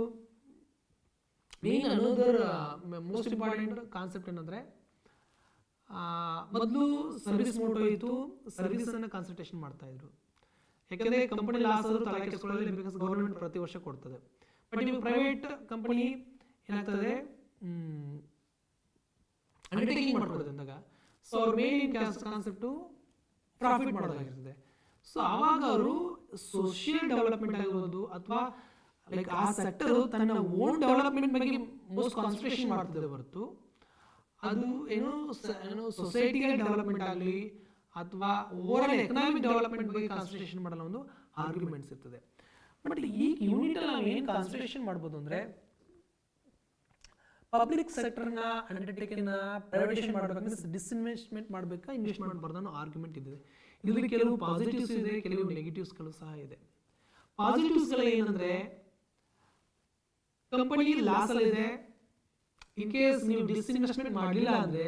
main another most important concept ಏನಂದರೆ, ಮೊದಲು ಸರ್ವಿಸ್ ಮೋಟೋ ಇತ್ತು, ಸರ್ವಿಸನ್ನು ಕಾನ್ಸಂಟ್ರೇಷನ್ ಮಾಡ್ತಾ ಇದ್ರು. ಯಾಕಂದರೆ ಕಂಪನಿ ಲಾಸ್ ಆದರೂ ತಲೆ ಕೆಡಿಸ್ಕೊಳ್ಳೋದಿಲ್ಲ, ಬಿಕಾಸ್ ಗೌರ್ಮೆಂಟ್ ಪ್ರತಿ ವರ್ಷ ಕೊಡ್ತದೆ. ಬಟ್ ನೀವು ಪ್ರೈವೇಟ್ ಕಂಪನಿ ಏನಾಗ್ತದೆ, ಅಂಡರ್ಟೇಕಿಂಗ್ ಮಾಡ್ಕೊಡೋದು ಅಂದಾಗ, ಸೊ ಅವ್ರ ಮೇನ್ ಕಾನ್ಸೆಪ್ಟು ಪ್ರಾಫಿಟ್ ಮಾಡೋದಾಗಿರ್ತದೆ. ಸೊ ಆವಾಗ ಅವರು ಸೋಷಿಯಲ್ ಡೆವಲಪ್ಮೆಂಟ್ ಆಗಿರ್ಬೋದು ಅಥವಾ ಲೈಕ್ ಆ ಸೆಕ್ಟರ್ ತನ್ನ ಓನ್ ಡೆವಲಪ್ಮೆಂಟ್ ಬಗ್ಗೆ ಮೋಸ್ಟ್ ಕಾನ್ಸಂಟ್ರೇಷನ್ ಮಾಡ್ತಿದೆ ಹೊರತು ಅದು ಏನು ಸೊಸೈಟಿಗೆ ಡೆವಲಪ್ಮೆಂಟ್ ಆಗಲಿ ಅಥವಾ ಓವರಾಲ್ ಎಕನಾಮಿಕ್ ಡೆವಲಪ್ಮೆಂಟ್ ಬಗ್ಗೆ ಕಾನ್ಸಂಟ್ರೇಷನ್ ಮಾಡಲ್ಲ ಒಂದು ಆರ್ಗ್ಯುಮೆಂಟ್ಸ್ ಇರ್ತದೆ. ಬಟ್ ಈ ಯೂನಿಟ್ ಅಲ್ಲಿ ನಾವು ಏನು ಕಾನ್ಸಂಟ್ರೇಷನ್ ಮಾಡ್ಬೋದು ಅಂದರೆ ಪಬ್ಲಿಕ್ ಸೆಕ್ಟರ್ನ ಅಂಡರ್ಟೇಕಿಂಗ್ನ ಪ್ರೈವೇಟೈಸೇಷನ್ ಮಾಡಬೇಕಂದ್ರೆ ಡಿಸ್ಇನ್ವೆಸ್ಟ್ಮೆಂಟ್ ಮಾಡಬೇಕಾ ಇನ್ವೆಸ್ಟ್ ಮಾಡಬಾರ್ದು ಅನ್ನೋ ಆರ್ಗ್ಯುಮೆಂಟ್ ಇದೆ. ಇದರಲ್ಲಿ ಕೆಲವು ಪಾಸಿಟಿವ್ಸ್ ಇದೆ, ಕೆಲವು ನೆಗೆಟಿವ್ಸ್ಗಳು ಸಹ ಇದೆ. ಪಾಸಿಟಿವ್ಸ್ಗಳು ಏನಂದರೆ ಕಂಪನಿ ಲಾಸ್ ಅಲ್ಲಿದೆ, ಇನ್ ಕೇಸ್ ನೀವು ಡಿಸ್ಇನ್ವೆಸ್ಟ್ಮೆಂಟ್ ಮಾಡಲಿಲ್ಲ ಅಂದರೆ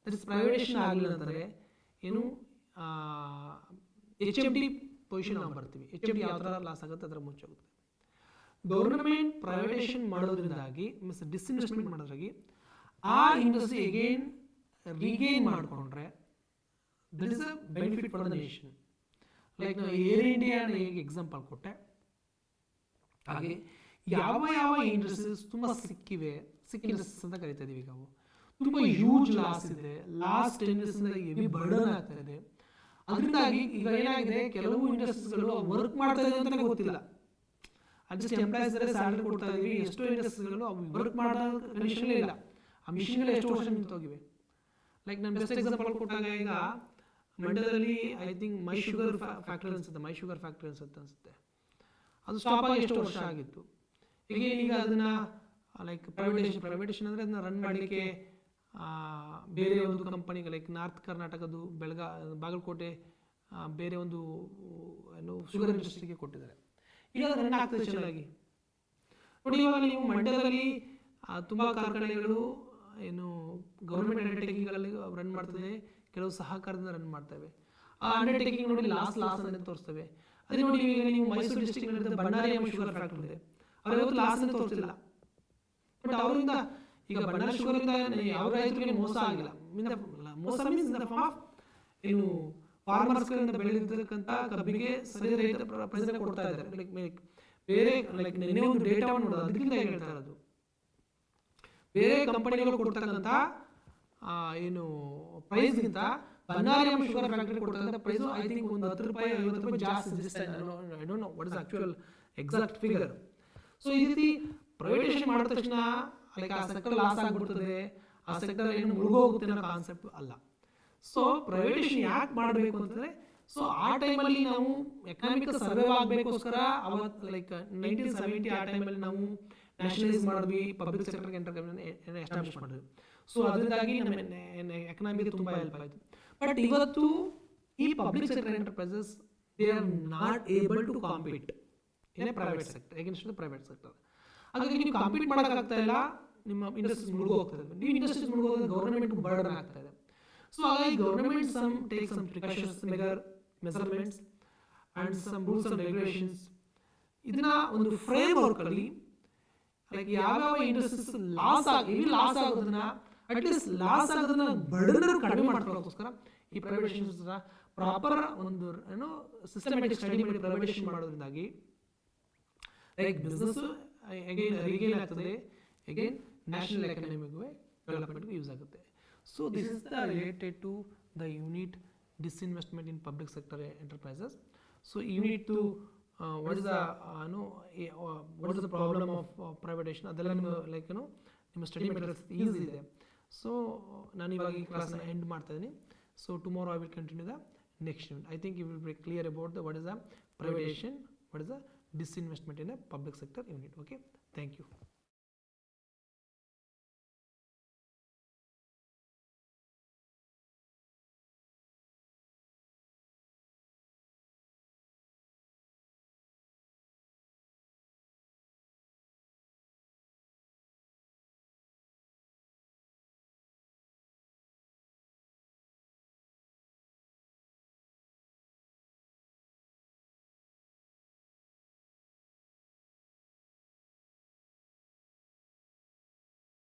ದಟ್ ಇಸ್ ಪ್ರೈವೇಟೈಸೇಷನ್ ಆಗಲಿಲ್ಲ ಅಂದರೆ ಏನು HMD ಪೊಸಿಷನ್ ನಾವು ಬರ್ತೀವಿ. HMD ಯಾವ ಥರ ಲಾಸ್ ಆಗುತ್ತೆ ಅದರ ಮುಂಚೆ ಹೋಗುತ್ತೆ. ಗೌರ್ಮೆಂಟ್ ಪ್ರೈವೇಟೈಸೇಷನ್ ಮಾಡೋದ್ರಿಂದಾಗಿ ಡಿಸ್ಇನ್ವೆಸ್ಟ್ಮೆಂಟ್ ಮಾಡೋದ್ರಾಗಿ ಆ ಇಂಡಸ್ಟ್ರಿ ಅಗೇನ್ ರೀಗೇನ್ ಮಾಡಿಕೊಂಡ್ರೆ that is a benefit for the nation. Like ನಾವು ಏರ್ ಇಂಡಿಯಾನ ಹೇಗೆ ಎಕ್ಸಾಂಪಲ್ ಕೊಟ್ಟೆ, ಹಾಗೆ ಯಾವ ಯಾವ ಇಂಡಸ್ಟ್ರೀಸ್ ತುಂಬ ಸಿಕ್ ಇಂಡಸ್ಟ್ರೀಸ್ ಅಂತ ಕರಿತಾ ಇದೀವಿ. ಈಗ ಅವು ತುಂಬ ಹ್ಯೂಜ್ ಲಾಸ್ ಇದೆ, ಲಾಸ್ಟ್ 10 years ಹೆವಿ ಬರ್ಡನ್ ಆಗ್ತಾ ಇದೆ. ಅದರಿಂದಾಗಿ ಈಗ ಏನಾಗಿದೆ, ಕೆಲವು ಇಂಡಸ್ಟ್ರೀಸ್ಗಳು ವರ್ಕ್ ಮಾಡ್ತಾ ಇದೆ ಅಂತಲೇ ಗೊತ್ತಿಲ್ಲ, ಅಡ್ಜಸ್ಟ್ ಎಂಪ್ಲಾಯ್ಸ್ ಸ್ಯಾಲರಿ ಕೊಡ್ತಾ ಇದೀವಿ. ಎಷ್ಟೋ ಇಂಡಸ್ಟ್ರೀಸ್ಗಳು ಅವು ವರ್ಕ್ ಮಾಡೋ ಕಂಡೀಷನ್ ಇಲ್ಲ, ಆ ಮಿಷಿನ್ಗಳು ಎಷ್ಟೋ ವರ್ಷ ನಿಂತೋಗಿವೆ. ಲೈಕ್ ನಾನು ಬೆಸ್ಟ್ ಎಕ್ಸಾಂಪಲ್ ಕೊಟ್ಟಾಗ ಈಗ ಮಂಡ್ಯದಲ್ಲಿ I think my sugar factory ಅನ್ಸುತ್ತೆ, ಅದು ಸ್ಟಾಪ್ ಆಗಿ ಎಷ್ಟೋ ವರ್ಷ ಆಗಿತ್ತು. ಈಗ ಅದನ್ನ ಲೈಕ್ ಪ್ರೈವೇಟೇಷನ್ ಅಂದರೆ ಅದನ್ನ ರನ್ ಮಾಡಲಿಕ್ಕೆ ಬೇರೆ ಒಂದು ಕಂಪನಿಗೆ ಲೈಕ್ ನಾರ್ತ್ ಕರ್ನಾಟಕದ್ದು ಬಾಗಲಕೋಟೆ ಬೇರೆ ಒಂದು ಏನು ಶುಗರ್ ಇಂಡಸ್ಟ್ರಿಗೆ ಕೊಟ್ಟಿದ್ದಾರೆ. ಈಗ ಅದು ರನ್ ಆಗ್ತದೆ ಚೆನ್ನಾಗಿ. ನೋಡಿ, ಇವಾಗ ನೀವು ಮಂಡ್ಯದಲ್ಲಿ ತುಂಬ ಕಾರ್ಖಾನೆಗಳು ಏನು ಗೌರ್ಮೆಂಟ್ ಅಂಡರ್ಟೇಕಿಂಗ್ಗಳಲ್ಲಿ ರನ್ ಮಾಡ್ತದೆ, ಕೆಲವು ಸಹಕಾರದಿಂದ ರನ್ ಮಾಡ್ತವೆ. ಆ ಅಂಡರ್ಟೇಕಿಂಗ್ ನೋಡಿ ಲಾಸ್ ಅಂತ ತೋರಿಸ್ತವೆ. ಅದೇ ನೋಡಿ, ಈಗ ನೀವು Mysuru district Ballari sugar factory ಇದೆ, ಅವ್ರು ಯಾವತ್ತು ಲಾಸ್ ಅಂತ ತೋರಿಸಿಲ್ಲ. ಬಟ್ ಅವರಿಂದ ಈಗ ಬಳ್ಳಾರಿ ಶುಗರ್ ಇಂದ ಯಾವ ರೈತರಿಗೆ ಮೋಸ ಆಗಿಲ್ಲ. ಮೋಸ means in the form of ಏನು ಫಾರ್ಮರ್ಸ್ಗಳಿಂದ ಬೆಳೆದಿರ್ತಕ್ಕಂಥ ಕಬ್ಬಿಗೆ ಸರಿ ರೇಟ್ ಪ್ರೈಸ್ ಕೊಡ್ತಾ ಇದ್ದಾರೆ. ಲೈಕ್ ಬೇರೆ ಲೈಕ್ ನಿನ್ನೆ ಒಂದು ಡೇಟಾವನ್ನು ನೋಡೋದು, ಅದಕ್ಕಿಂತ ಹೇಳ್ತಾ ಇರೋದು ಬೇರೆ ಕಂಪನಿಗಳು ಕೊಡ್ತಕ್ಕಂಥ ಏನು ಪ್ರೈಸ್ಗಿಂತ ಬಳ್ಳಾರಿ ಶುಗರ್ ಫ್ಯಾಕ್ಟರಿ ಕೊಡ್ತಕ್ಕಂಥ ಪ್ರೈಸ್ ಐ ಥಿಂಕ್ ಒಂದು 10 ರೂಪಾಯಿ 50 ರೂಪಾಯಿ ಜಾಸ್ತಿ. I don't know what is actual exact figure. So ಈ ರೀತಿ ಪ್ರೈವೇಟೈಸೇಷನ್ ಮಾಡಿದ ತಕ್ಷಣ ಲೈಕ್ ಆ ಸೆಕ್ಟರ್ ಲಾಸ್ ಆಗಿಬಿಡ್ತದೆ, ಆ ಸೆಕ್ಟರ್ ಏನು ಮುಳುಗೋಗುತ್ತೆ ಅನ್ನೋ ಕಾನ್ಸೆಪ್ಟ್ ಅಲ್ಲ. ಸೊ ಪ್ರೈವೇಟೈಸೇಷನ್ ಯಾಕೆ ಮಾಡಬೇಕು ಅಂತಂದರೆ, ಸೊ ಆ ಟೈಮಲ್ಲಿ ನಾವು ಎಕನಾಮಿಕ್ ಸರ್ವೈವ್ ಆಗಬೇಕೋಸ್ಕರ ಅವತ್ತು ಲೈಕ್ 1970 ಆ ಟೈಮಲ್ಲಿ ನಾವು ನ್ಯಾಷನಲೈಸ್ ಮಾಡಿದ್ವಿ, ಪಬ್ಲಿಕ್ ಸೆಕ್ಟರ್ಗೆ ಎಸ್ಟಾಬ್ಲಿಷ್ ಮಾಡಿದ್ವಿ. ಸೊ ಅದರಿಂದಾಗಿ ನಮ್ಮ ಎಕನಾಮಿಗೆ ತುಂಬ ಹೆಲ್ಪ್ ಆಯಿತು. ಬಟ್ ಇವತ್ತು ಈ public sector enterprises they are not able to compete in a private sector against the private sector. ಹಾಗಾಗಿ ನೀವು ಕಾಂಪೀಟ್ ಮಾಡೋಕ್ಕಾಗ್ತಾ ಇಲ್ಲ, ನಿಮ್ಮ ಇಂಡಸ್ಟ್ರೀಸ್ ಮುಳುಗೋಗ್ತದೆ. ನೀವು ಇಂಡಸ್ಟ್ರೀಸ್ ಮುಳುಗೋದ್ರೆ ಗೌರ್ಮೆಂಟ್ ಬರ್ಡನ್ ಆಗ್ತಾ ಇದೆ. ಸೊ ಹಾಗಾಗಿ government take some precautions measurements and some rules and regulations. ಇದನ್ನ ಒಂದು ಫ್ರೇಮ್ ವರ್ಕ್ ಅಲ್ಲಿ ಲೈಕ್ ಯಾವ್ಯಾವ ಇಂಡಸ್ಟ್ರೀಸ್ ಲಾಸ್ ಆಗೋದನ್ನ ಅಟ್ಲೀಸ್ಟ್ ಲಾಸ್ ಆಗೋದನ್ನ ಬರ್ಡನ್ ಕಡಿಮೆ ಮಾಡ್ಕೊಳ್ಳೋಕ್ಕೋಸ್ಕರ ಈ ಪ್ರೈವೇಟೈಸೇಷನ್ ಪ್ರಾಪರ್ ಒಂದು ಏನೋ ಸಿಸ್ಟಮ್ಯಾಟಿಕ್ ಸ್ಟಡಿ ಮಾಡಿ ಪ್ರೈವೇಟೈಸೇಷನ್ ಮಾಡೋದ್ರಿಂದಾಗಿ ಲೈಕ್ ಬಿಸ್ನೆಸ್ ರೀಗೇನ್ ಆಗ್ತದೆ, ಅಗೇನ್ ನ್ಯಾಷನಲ್ ಎಕನಾಮಿಕ್ಗೆ ಡೆವಲಪ್ಮೆಂಟ್ಗೆ ಯೂಸ್ ಆಗುತ್ತೆ. So this is the related to the unit disinvestment in public sector enterprises. So you need to what is the problem of privatisation, ಅದೆಲ್ಲ ನಿಮ್ಮ like ಏನು ನಿಮ್ಮ study materials easy ಇದೆ. So ನಾನು ಇವಾಗ ಈ ಕ್ಲಾಸ್ನ ಎಂಡ್ ಮಾಡ್ತಾ ಇದ್ದೀನಿ. So tomorrow I will continue the next unit. I think you will be clear about the what is the privatisation, what is the disinvestment in a public sector unit. Okay, thank you.